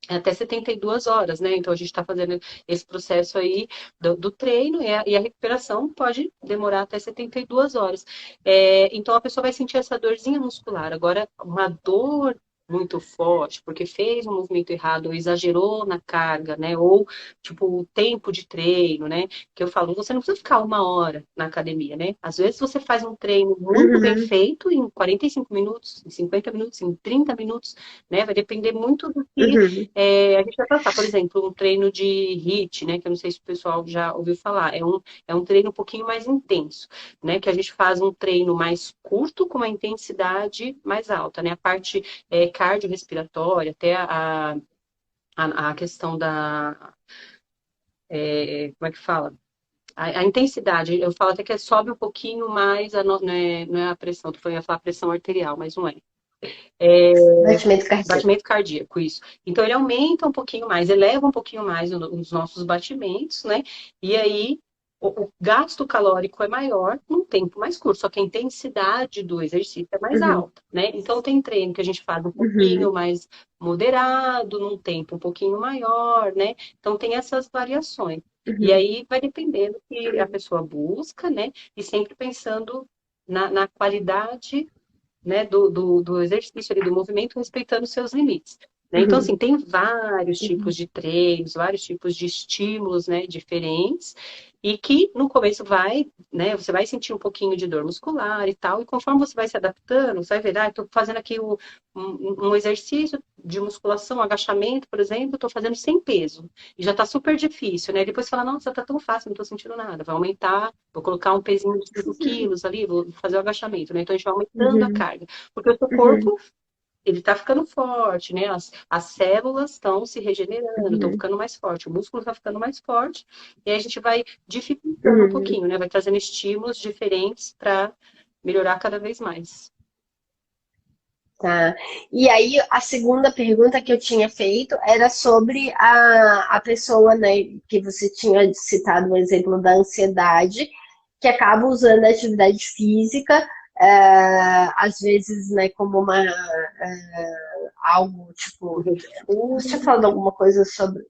é até 72 horas, né? Então a gente está fazendo esse processo aí do treino e a recuperação pode demorar até 72 horas. Então a pessoa vai sentir essa dorzinha muscular. Agora, uma dor muito forte, porque fez um movimento errado, ou exagerou na carga, né? Ou, tipo, o tempo de treino, né? Que eu falo, você não precisa ficar 1 hora na academia, né? Às vezes você faz um treino muito bem Uhum, feito em 45 minutos, em 50 minutos, em 30 minutos, né? Vai depender muito do que uhum, a gente vai passar, por exemplo, um treino de HIIT, né? Que eu não sei se o pessoal já ouviu falar. É um treino um pouquinho mais intenso, né? Que a gente faz um treino mais curto com uma intensidade mais alta, né? A parte cardiorrespiratória, até a questão da... como é que fala? A intensidade, eu falo até que sobe um pouquinho mais, não é a pressão, eu ia falar pressão arterial, mas não é. batimento cardíaco. Batimento cardíaco, isso. Então ele aumenta um pouquinho mais, eleva um pouquinho mais os nossos batimentos, né? E aí o gasto calórico é maior num tempo mais curto, só que a intensidade do exercício é mais Uhum, alta, né? Então tem treino que a gente faz um pouquinho uhum, mais moderado, num tempo um pouquinho maior, né? Então tem essas variações. E uhum, aí vai depender do que a pessoa busca, né? E sempre pensando na qualidade, né, do exercício ali, do movimento, respeitando os seus limites. Né? Então, assim, uhum, tem vários tipos uhum, de treinos, vários tipos de estímulos, né, diferentes, e que no começo né, você vai sentir um pouquinho de dor muscular e tal, e conforme você vai se adaptando, você vai ver, estou fazendo aqui um exercício de musculação, agachamento, por exemplo, estou fazendo sem peso, e já está super difícil, né? Depois você fala, nossa, está tão fácil, não estou sentindo nada, vai aumentar, vou colocar um pezinho de 5 quilos ali, vou fazer o agachamento, né? Então a gente vai aumentando a uhum, carga, porque o seu uhum, corpo ele está ficando forte, né? As células estão se regenerando, estão uhum, ficando mais forte, o músculo está ficando mais forte, e aí a gente vai dificultando um uhum. pouquinho, né? Vai trazendo estímulos diferentes para melhorar cada vez mais. Tá. E aí, a segunda pergunta que eu tinha feito era sobre a pessoa, né, que você tinha citado o exemplo da ansiedade, que acaba usando a atividade física, às vezes, né, como algo, O tipo, você tinha refúgio, falado alguma coisa sobre,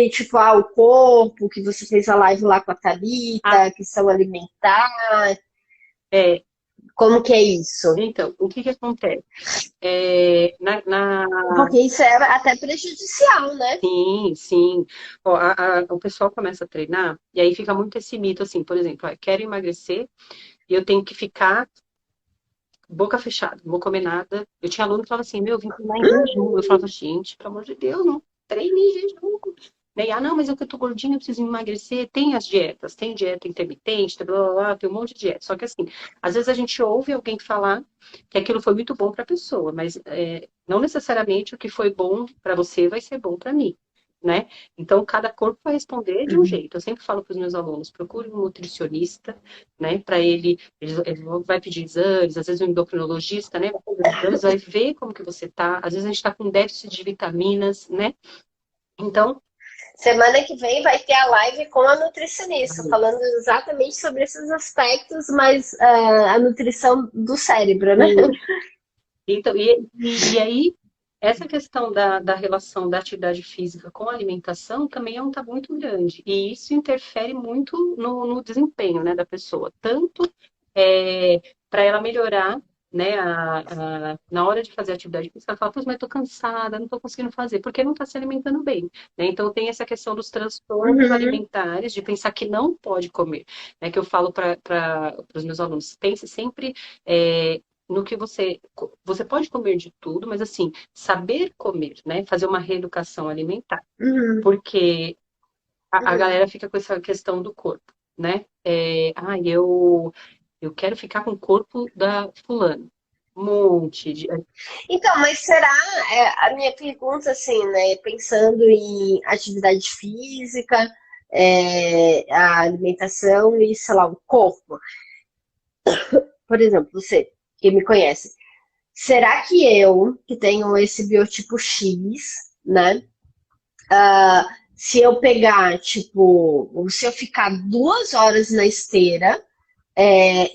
tipo, o corpo, que você fez a live lá com a ah, Thalita, questão alimentar, é, como que é isso? então, o que que acontece? Porque isso é até prejudicial, né? Sim, sim. Ó, o pessoal começa a treinar e aí fica muito esse mito assim, por exemplo, quero emagrecer e eu tenho que ficar boca fechada, não vou comer nada. Eu tinha aluno que falava assim, meu, eu vim treinar em jejum. Eu falava, gente, pelo amor de Deus, não treine em jejum. Né? Não, mas eu que eu tô gordinha, eu preciso emagrecer. Tem as dietas, tem dieta intermitente, blá, blá, blá, tem um monte de dieta. Só que assim, às vezes a gente ouve alguém falar que aquilo foi muito bom para a pessoa, mas não necessariamente o que foi bom para você vai ser bom para mim. Né? Então, cada corpo vai responder de um Uhum. jeito. Eu sempre falo para os meus alunos: procure um nutricionista, né? Para ele vai pedir exames, às vezes um endocrinologista, né? Vai fazer os exames, vai ver como que você tá. Às vezes a gente está com déficit de vitaminas, né? Então, Semana que vem vai ter a live com a nutricionista, falando exatamente sobre esses aspectos, mas a nutrição do cérebro, né? então e aí, essa questão da relação da atividade física com a alimentação também é um tabu muito grande. E isso interfere muito no desempenho, né, da pessoa. Tanto para ela melhorar, né, na hora de fazer a atividade física, ela fala, pois, mas eu tô cansada, não tô conseguindo fazer, porque não está se alimentando bem, né? Então tem essa questão dos transtornos Uhum, alimentares, de pensar que não pode comer, né? Que eu falo para os meus alunos, pense sempre no que você pode comer de tudo, mas assim, saber comer, né? Fazer uma reeducação alimentar, uhum, porque a uhum. galera fica com essa questão do corpo, né? Eu quero ficar com o corpo da fulana. Um monte de. Então, mas será, a minha pergunta, assim, né, pensando em atividade física, a alimentação e, sei lá, o corpo. Por exemplo, você que me conhece, será que eu, que tenho esse biotipo X, né, se eu pegar, tipo, ou se eu ficar 2 horas na esteira,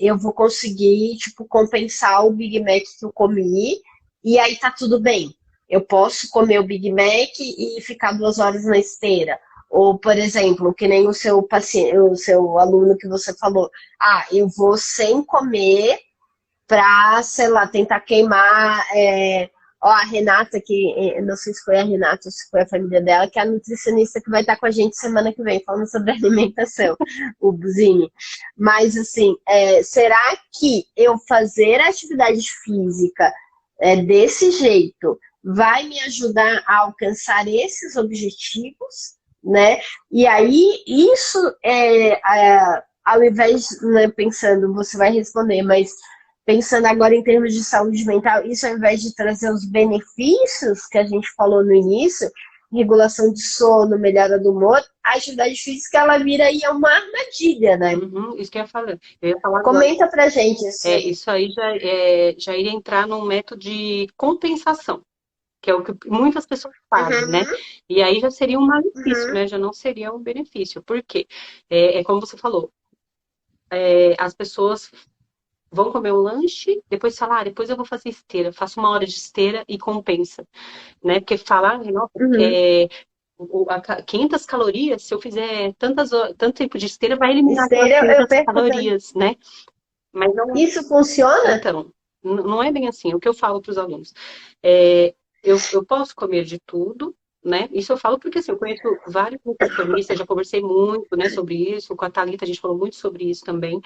eu vou conseguir, tipo, compensar o Big Mac que eu comi e aí tá tudo bem. eu posso comer o Big Mac e ficar 2 horas na esteira. Ou, por exemplo, que nem o seu paciente, o seu aluno que você falou, eu vou sem comer para, sei lá, tentar queimar. Ó, a Renata, não sei se foi a Renata ou se foi a família dela, que é a nutricionista que vai estar com a gente semana que vem, falando sobre alimentação, o Buzini. Mas, assim, será que eu fazer atividade física desse jeito vai me ajudar a alcançar esses objetivos, né? E aí, isso ao invés, né, pensando, você vai responder, mas pensando agora em termos de saúde mental, isso ao invés de trazer os benefícios que a gente falou no início, regulação de sono, melhora do humor, a atividade física ela vira aí uma armadilha, né? Isso que eu ia falar. Eu ia falar agora. Comenta pra gente isso aí. Isso aí já iria entrar num método de compensação, que é o que muitas pessoas fazem, né? E aí já seria um malefício, né? Já não seria um benefício. Por quê? Como você falou, as pessoas vão comer um lanche, depois falar, depois eu vou fazer esteira, faço 1 hora de esteira e compensa, né? Porque falar, nossa, 500 calorias, se eu fizer tanto tempo de esteira, vai eliminar aquelas Esteira, eu 500 perco calorias, né? Mas não, isso funciona? então, não é bem assim. O que eu falo para os alunos, eu posso comer de tudo, né? Isso eu falo porque assim, eu conheço vários nutricionistas, já conversei muito, né, sobre isso, com a Thalita a gente falou muito sobre isso também.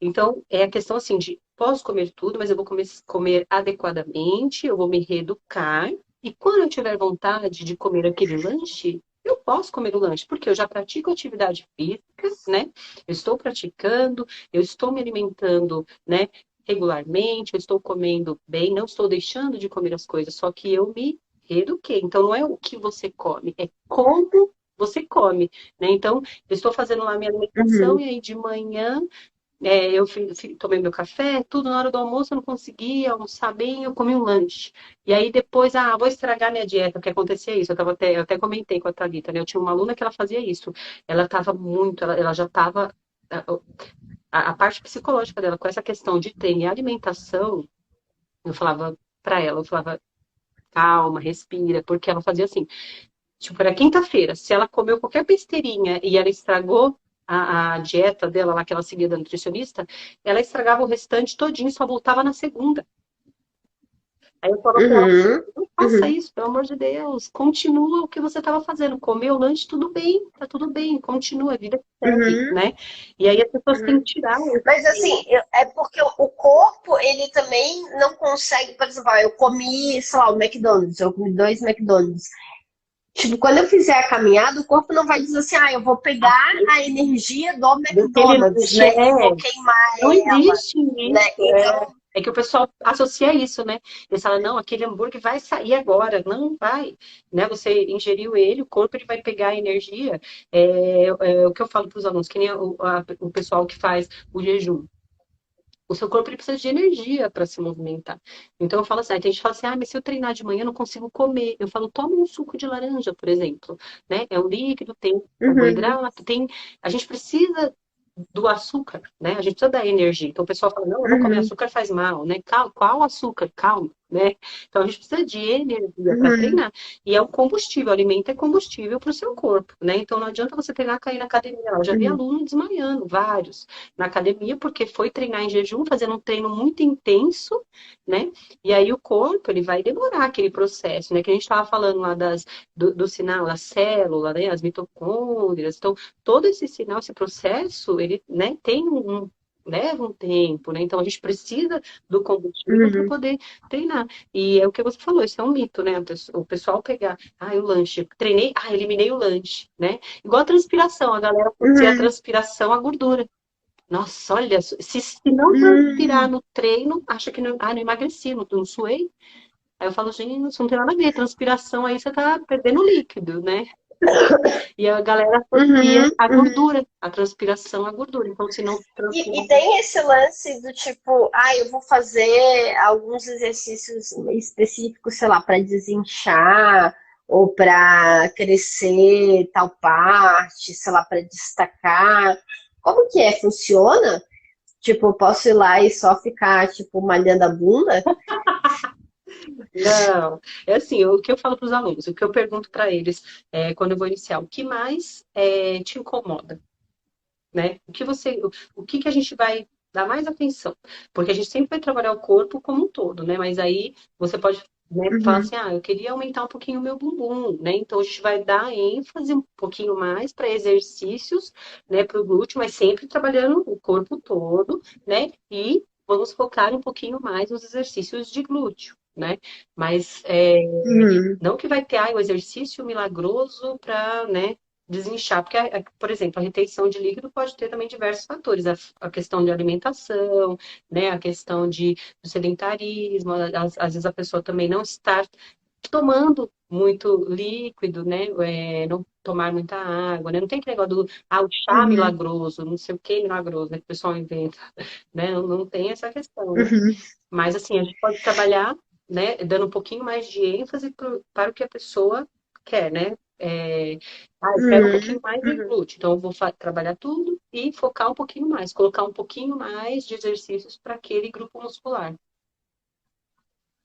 Então, é a questão assim de posso comer tudo, mas eu vou comer adequadamente, eu vou me reeducar, e quando eu tiver vontade de comer aquele lanche, eu posso comer o lanche, porque eu já pratico atividade física, né? Eu estou praticando, eu estou me alimentando, né, regularmente, eu estou comendo bem, não estou deixando de comer as coisas, só que eu me reeduquei. Então, não é o que você come, é como você come, né? Então, eu estou fazendo lá minha alimentação e aí de manhã eu tomei meu café, tudo na hora do almoço eu não conseguia almoçar bem, eu comi um lanche. E aí depois, vou estragar minha dieta, porque acontecia isso. Eu até comentei com a Thalita, né? Eu tinha uma aluna que ela fazia isso. Ela estava muito, ela já estava. A parte psicológica dela, com essa questão de treino e alimentação, eu falava para ela, eu falava, calma, respira, porque ela fazia assim, tipo, era quinta-feira, se ela comeu qualquer besteirinha e ela estragou a dieta dela lá que ela seguia da nutricionista, ela estragava o restante todinho e só voltava na segunda. Aí eu falo pra ela, não faça isso, pelo amor de Deus, continua o que você estava fazendo, comeu o lanche, tudo bem, tá tudo bem, continua, a vida segue, né? E aí as pessoas têm que tirar Mas assim, é porque o corpo, ele também não consegue, por exemplo, eu comi, sei lá, o McDonald's, eu comi 2 McDonald's. Tipo, quando eu fizer a caminhada, o corpo não vai dizer assim, eu vou pegar a energia do McDonald's, né? E vou queimar não ela, existe né? isso. Então, É que o pessoal associa isso, né? Eles falam, não, aquele hambúrguer vai sair agora. Não vai, né? Você ingeriu ele, o corpo ele vai pegar a energia. É o que eu falo para os alunos, que nem o pessoal que faz o jejum. O seu corpo ele precisa de energia para se movimentar. Então eu falo assim, aí tem gente que fala assim, mas se eu treinar de manhã eu não consigo comer. Eu falo, tome um suco de laranja, por exemplo, né? É um líquido, tem carboidrato, a gente precisa do açúcar, né? A gente precisa da energia. Então o pessoal fala, não, eu vou comer açúcar faz mal, né? Qual açúcar? Calma, né? Então a gente precisa de energia para treinar. E é um combustível, o alimento é combustível para o seu corpo, né? Então não adianta você treinar cair na academia. Eu já vi aluno desmaiando, vários, na academia, porque foi treinar em jejum, fazendo um treino muito intenso, né? E aí o corpo, ele vai demorar aquele processo, né? Que a gente estava falando lá do sinal, da célula, né? As mitocôndrias. Então, todo esse sinal, esse processo, ele, né, leva um tempo, né? Então a gente precisa do combustível para poder treinar. E é o que você falou, isso é um mito, né? O pessoal pegar, o lanche, treinei, eliminei o lanche, né? Igual a transpiração, a galera associa a transpiração à gordura. Nossa, olha, se não transpirar no treino, acha que não, não emagreci, não suei. Aí eu falo, gente, isso não tem nada a ver, transpiração aí você tá perdendo líquido, né? E a galera associa a gordura, a transpiração à gordura. Então, se não e tem esse lance do tipo, eu vou fazer alguns exercícios específicos, sei lá, para desinchar ou para crescer tal parte, sei lá, para destacar. Como que é? Funciona? Tipo, eu posso ir lá e só ficar, tipo, malhando a bunda? Não, é assim, o que eu falo para os alunos, o que eu pergunto para eles quando eu vou iniciar, o que mais te incomoda, né? O que que a gente vai dar mais atenção? Porque a gente sempre vai trabalhar o corpo como um todo, né? Mas aí você pode, né, falar Uhum, assim, eu queria aumentar um pouquinho o meu bumbum, né? Então a gente vai dar ênfase um pouquinho mais para exercícios, né, para o glúteo, mas sempre trabalhando o corpo todo, né? E vamos focar um pouquinho mais nos exercícios de glúteo, né? Mas uhum, não que vai ter o exercício milagroso para, né, desinchar, porque, por exemplo, a retenção de líquido pode ter também diversos fatores, a questão de alimentação, né, a questão do sedentarismo, às vezes a pessoa também não estar tomando muito líquido, né, não tomar muita água, né, não tem aquele negócio o chá uhum, milagroso, não sei o que milagroso, né, que o pessoal inventa, né, não tem essa questão, né, uhum, mas assim, a gente pode trabalhar, né, dando um pouquinho mais de ênfase para o que a pessoa quer, né? Eu quero um uhum, pouquinho mais de uhum. glúteo, então eu vou trabalhar tudo e focar um pouquinho mais, colocar um pouquinho mais de exercícios para aquele grupo muscular.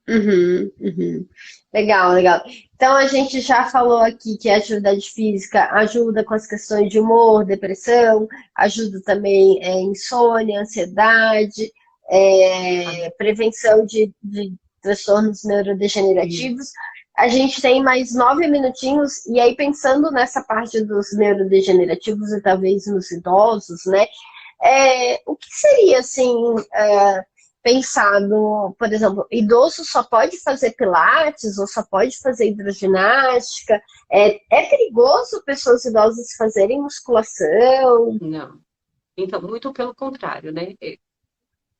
Uhum, uhum. Legal, legal. Então a gente já falou aqui que a atividade física ajuda com as questões de humor, depressão, ajuda também insônia, ansiedade, prevenção de transtornos E, neurodegenerativos. A gente tem mais 9 minutinhos, e aí pensando nessa parte dos neurodegenerativos e talvez nos idosos, né? O que seria assim? Pensado, por exemplo, idoso só pode fazer pilates ou só pode fazer hidroginástica? É perigoso pessoas idosas fazerem musculação? não. Então, muito pelo contrário, né?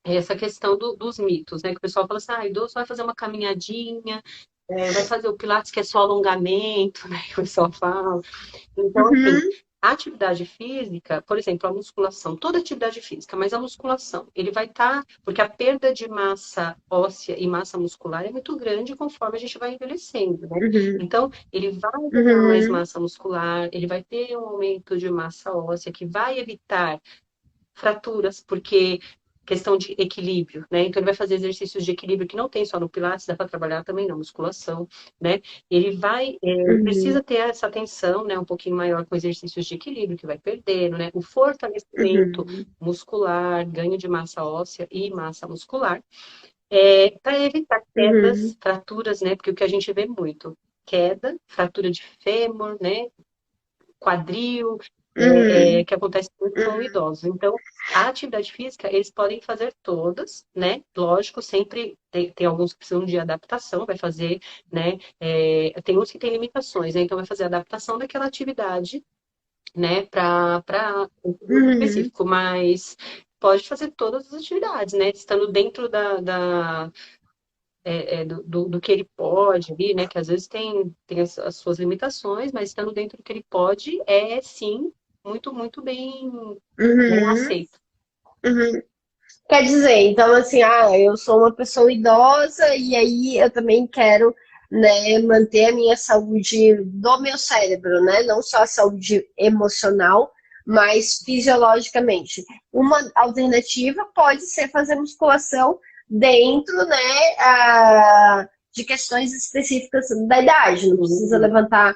Essa questão dos mitos, né? Que o pessoal fala assim, idoso vai fazer uma caminhadinha, vai fazer o Pilates que é só alongamento, né? Que o pessoal fala. Então, assim, Uhum, a atividade física, por exemplo, a musculação, toda atividade física, mas a musculação, ele vai estar, porque a perda de massa óssea e massa muscular é muito grande conforme a gente vai envelhecendo, né? uhum, Então, ele vai ganhar mais uhum, massa muscular, ele vai ter um aumento de massa óssea que vai evitar fraturas, porque questão de equilíbrio, né? Então ele vai fazer exercícios de equilíbrio que não tem só no Pilates, dá para trabalhar também na musculação, né? Ele uhum, precisa ter essa atenção, né, um pouquinho maior com exercícios de equilíbrio que vai perdendo, né? O fortalecimento uhum, muscular, ganho de massa óssea e massa muscular, para evitar uhum, quedas, fraturas, né? Porque o que a gente vê muito, queda, fratura de fêmur, né? Quadril, uhum, que acontece muito com uhum, idosos. Então, a atividade física, eles podem fazer todas, né? Lógico, sempre tem alguns que precisam de adaptação, vai fazer, né? Tem uns que têm limitações, né? Então, vai fazer adaptação daquela atividade, né? Para um grupo uhum, específico, mas pode fazer todas as atividades, né? Estando dentro do que ele pode ali, né? Que às vezes tem as suas limitações, mas estando dentro do que ele pode, é sim muito, muito bem uhum, aceito. uhum. Quer dizer, então assim, eu sou uma pessoa idosa e aí eu também quero, né, manter a minha saúde do meu cérebro, né? Não só a saúde emocional, mas fisiologicamente. Uma alternativa pode ser fazer musculação dentro, né, de questões específicas da idade. Não precisa Sim. levantar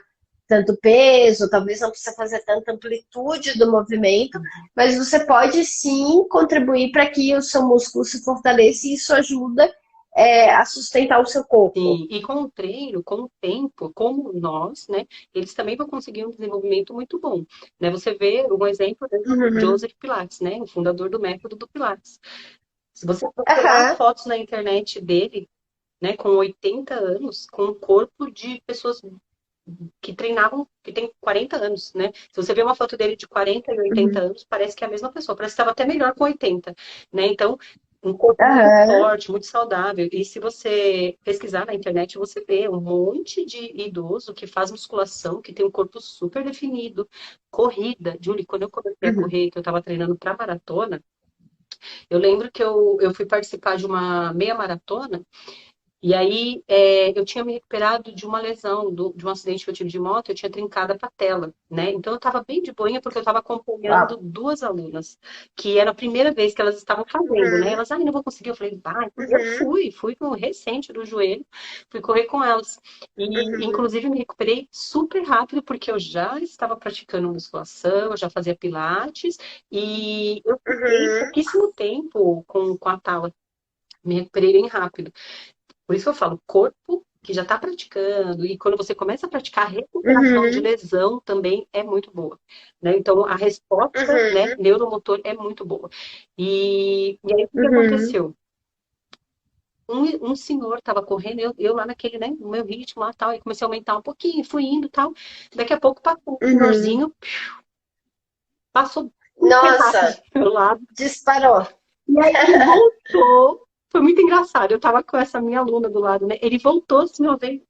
tanto peso, talvez não precisa fazer tanta amplitude do movimento, mas você pode sim contribuir para que o seu músculo se fortaleça e isso ajuda a sustentar o seu corpo. Sim, e com o treino, com o tempo, como nós, né, eles também vão conseguir um desenvolvimento muito bom, né? Você vê um exemplo do Uhum. Joseph Pilates, né, o fundador do método do Pilates. Se você procurar Aham. fotos na internet dele, né, com 80 anos, com o corpo de pessoas que treinavam, que tem 40 anos, né? Se você vê uma foto dele de 40 e 80 Uhum. anos, parece que é a mesma pessoa, parece que estava até melhor com 80, né? Então, um corpo muito Aham. forte, muito saudável. E se você pesquisar na internet, você vê um monte de idoso que faz musculação, que tem um corpo super definido. Corrida, Julie, quando eu comecei a Uhum. correr, que eu estava treinando para maratona, eu lembro que eu fui participar de uma meia maratona E aí, eu tinha me recuperado de uma lesão, de um acidente que eu tive de moto, eu tinha trincado a patela, né? Então, eu estava bem de boinha, porque eu estava Uau. acompanhando duas alunas, que era a primeira vez que elas estavam fazendo, né? Uhum, Elas, não vou conseguir. Eu falei, vai. Eu uhum, fui com o recente do joelho, fui correr com elas. E, uhum, inclusive, me recuperei super rápido, porque eu já estava praticando musculação, eu já fazia pilates, e eu fiquei uhum, pouquíssimo tempo com a tala. Me recuperei bem rápido. Por isso que eu falo, corpo que já está praticando, e quando você começa a praticar, a recuperação de uhum, lesão também é muito boa, né? Então, a resposta, né, uhum, neuromotor é muito boa. E aí, o que uhum, aconteceu? Um senhor estava correndo, eu lá naquele, né, no meu ritmo lá, tal, e comecei a aumentar um pouquinho, fui indo, tal. Daqui a pouco passou um uhum. senhorzinho, passou super rápido Nossa, do meu lado. disparou. E aí ele voltou. Foi muito engraçado. Eu tava com essa minha aluna do lado, né? Ele voltou, assim, ó, veio,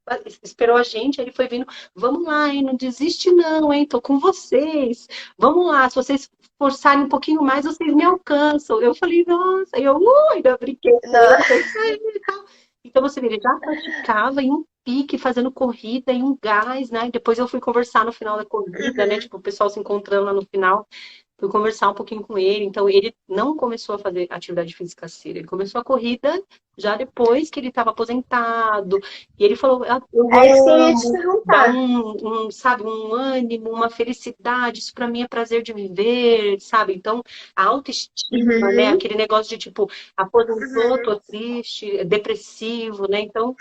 esperou a gente, aí ele foi vindo. Vamos lá, hein? Não desiste, não, hein? Tô com vocês. Vamos lá, se vocês forçarem um pouquinho mais, vocês me alcançam. Eu falei, nossa, e eu ainda brinquei com Não. ele, falei, isso aí e tal. Então você vê, ele já praticava em um pique, fazendo corrida e um gás, né? Depois eu fui conversar no final da corrida, né? Uhum. Tipo, o pessoal se encontrando lá no final. Fui conversar um pouquinho com ele. Então, ele não começou a fazer atividade física cedo. Ele começou a corrida já depois que ele estava aposentado. E ele falou: eu É isso que eu ia te amo, dá perguntar. sabe, um ânimo, uma felicidade. Isso para mim é prazer de viver, sabe? Então, a autoestima, né? Uhum, Aquele negócio de tipo, aposentou, uhum. tô triste, depressivo, né? Então,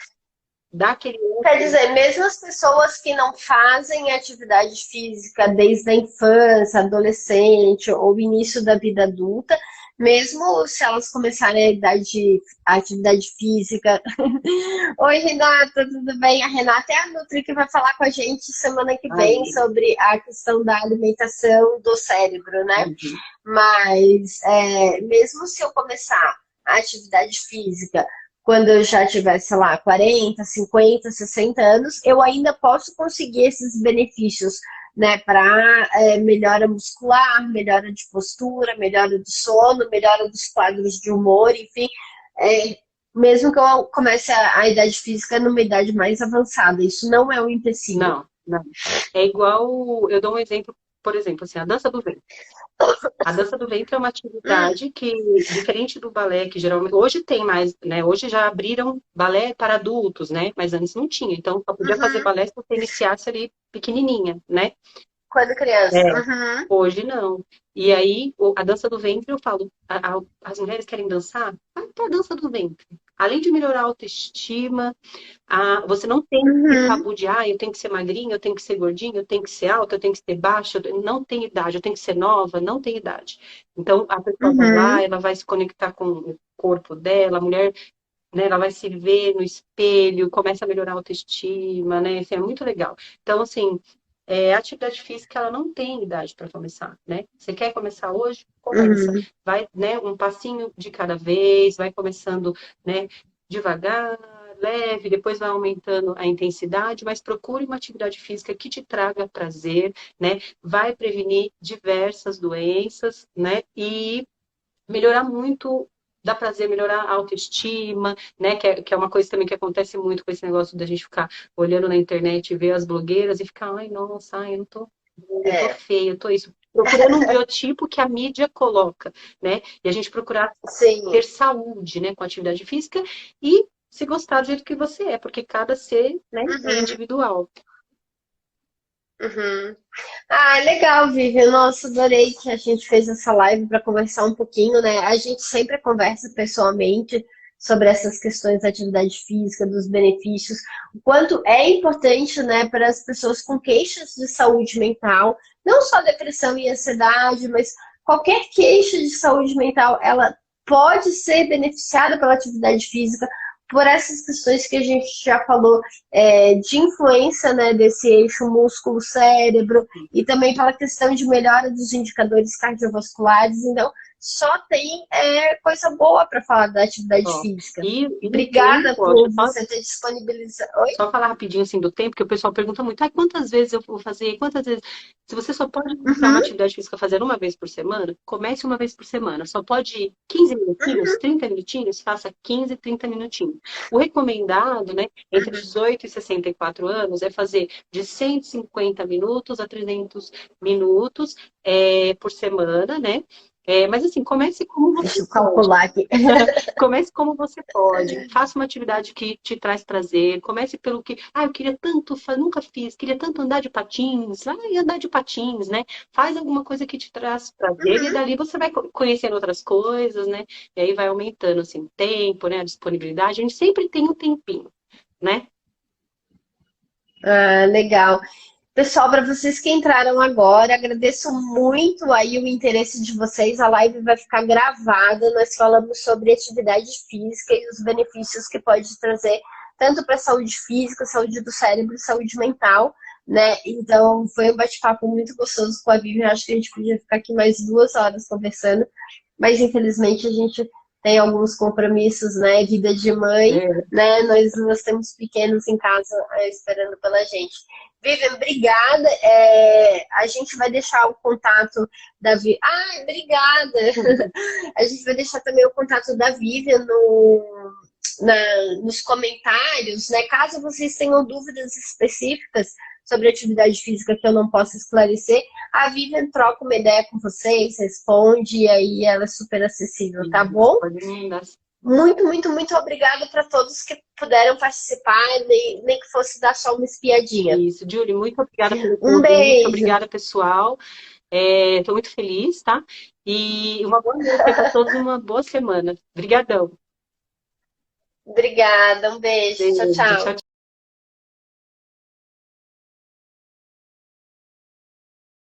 dá aquele Quer up. dizer, mesmo as pessoas que não fazem atividade física desde a infância, adolescente ou início da vida adulta, mesmo se elas começarem a atividade física. Oi, Renata, tudo bem? A Renata é a Nutri que vai falar com a gente semana que vem Aí, sobre a questão da alimentação do cérebro, né? uhum, Mas mesmo se eu começar a atividade física quando eu já tiver, sei lá, 40, 50, 60 anos, eu ainda posso conseguir esses benefícios, né, para melhora muscular, melhora de postura, melhora do sono, melhora dos quadros de humor, enfim, é, mesmo que eu comece a idade física numa idade mais avançada, isso não é um empecilho. não, não. É igual, eu dou um exemplo, por exemplo, assim, a dança do ventre. A dança do ventre é uma Hum, atividade que, diferente do balé, que geralmente, hoje tem mais, né? Hoje já abriram balé para adultos, né? Mas antes não tinha. Então, só podia fazer uhum. balé se você iniciasse ali pequenininha, né? Quando criança. É, Uhum. hoje não. E aí, a dança do ventre, eu falo, as mulheres querem dançar? Vai pra dança do ventre. Além de melhorar a autoestima, você não tem esse Uhum. tabu de, eu tenho que ser magrinha, eu tenho que ser gordinha, eu tenho que ser alta, eu tenho que ser baixa, não tem idade, eu tenho que ser nova, não tem idade. Então, a pessoa vai lá, Uhum. ela vai se conectar com o corpo dela, a mulher, né, ela vai se ver no espelho, começa a melhorar a autoestima, né? Isso é muito legal. Então, assim, a atividade física, ela não tem idade para começar, né? Você quer começar hoje? Começa. Uhum. Vai, né, um passinho de cada vez, vai começando, né, devagar, leve, depois vai aumentando a intensidade, mas procure uma atividade física que te traga prazer, né? Vai prevenir diversas doenças, né? E melhorar muito, dá prazer melhorar a autoestima, né? Que é uma coisa também que acontece muito com esse negócio da gente ficar olhando na internet e ver as blogueiras e ficar, ai, nossa, eu não tô, eu tô É, feia, eu tô isso. Procurando um biotipo que a mídia coloca, né? E a gente procurar ter sim. saúde, né, com a atividade física e se gostar do jeito que você é, porque cada ser, né, é Uhum. individual. Uhum. Ah, legal, Vivian. Nossa, adorei que a gente fez essa live para conversar um pouquinho, né? A gente sempre conversa pessoalmente sobre essas questões da atividade física, dos benefícios, o quanto é importante, né, para as pessoas com queixas de saúde mental, não só depressão e ansiedade, mas qualquer queixa de saúde mental, ela pode ser beneficiada pela atividade física por essas questões que a gente já falou de influência, né, desse eixo músculo-cérebro e também pela questão de melhora dos indicadores cardiovasculares. Então, só tem coisa boa para falar da atividade Ó, física. e do Obrigada tempo, ó, deixa por eu só você ter disponibilizado. Oi? Só falar rapidinho assim do tempo, que o pessoal pergunta muito, quantas vezes eu vou fazer? Quantas vezes? Se você só pode iniciar uma Uhum, atividade física fazendo uma vez por semana, comece uma vez por semana. Só pode ir 15 minutinhos, uhum, 30 minutinhos, faça 15, 30 minutinhos. O recomendado, né, entre uhum. 18 e 64 anos é fazer de 150 minutos a 300 minutos por semana, né? Mas assim, comece como você Deixa eu pode. calcular aqui. Comece como você pode, faça uma atividade que te traz prazer, comece pelo que, eu queria tanto, nunca fiz, queria tanto andar de patins, e andar de patins, né? Faz alguma coisa que te traz prazer e Uhum. dali você vai conhecendo outras coisas, né? E aí vai aumentando, assim, o tempo, né? A disponibilidade, a gente sempre tem um tempinho, né? Ah, legal. Pessoal, para vocês que entraram agora, agradeço muito aí o interesse de vocês. A live vai ficar gravada. Nós falamos sobre atividade física e os benefícios que pode trazer tanto para a saúde física, saúde do cérebro, saúde mental, né? Então, foi um bate-papo muito gostoso com a Vivian. Acho que a gente podia ficar aqui mais 2 horas conversando, mas infelizmente a gente tem alguns compromissos, né? Vida de mãe, É, né? Nós temos pequenos em casa esperando pela gente. Vivian, obrigada. A gente vai deixar o contato da Vivian. Ah, obrigada! A gente vai deixar também o contato da Vivian nos comentários, né? Caso vocês tenham dúvidas específicas sobre atividade física que eu não possa esclarecer, a Vivian troca uma ideia com vocês, responde, e aí ela é super acessível, tá isso, bom? pode me mandar. Muito, muito, muito obrigada para todos que puderam participar, nem que fosse dar só uma espiadinha. Isso, Julie, muito obrigada pelo Um convite, beijo. obrigada, pessoal. Estou muito feliz, tá? E uma boa noite para todos, uma boa semana. Obrigadão. Obrigada, um beijo. Tchau, Beijo, tchau, tchau.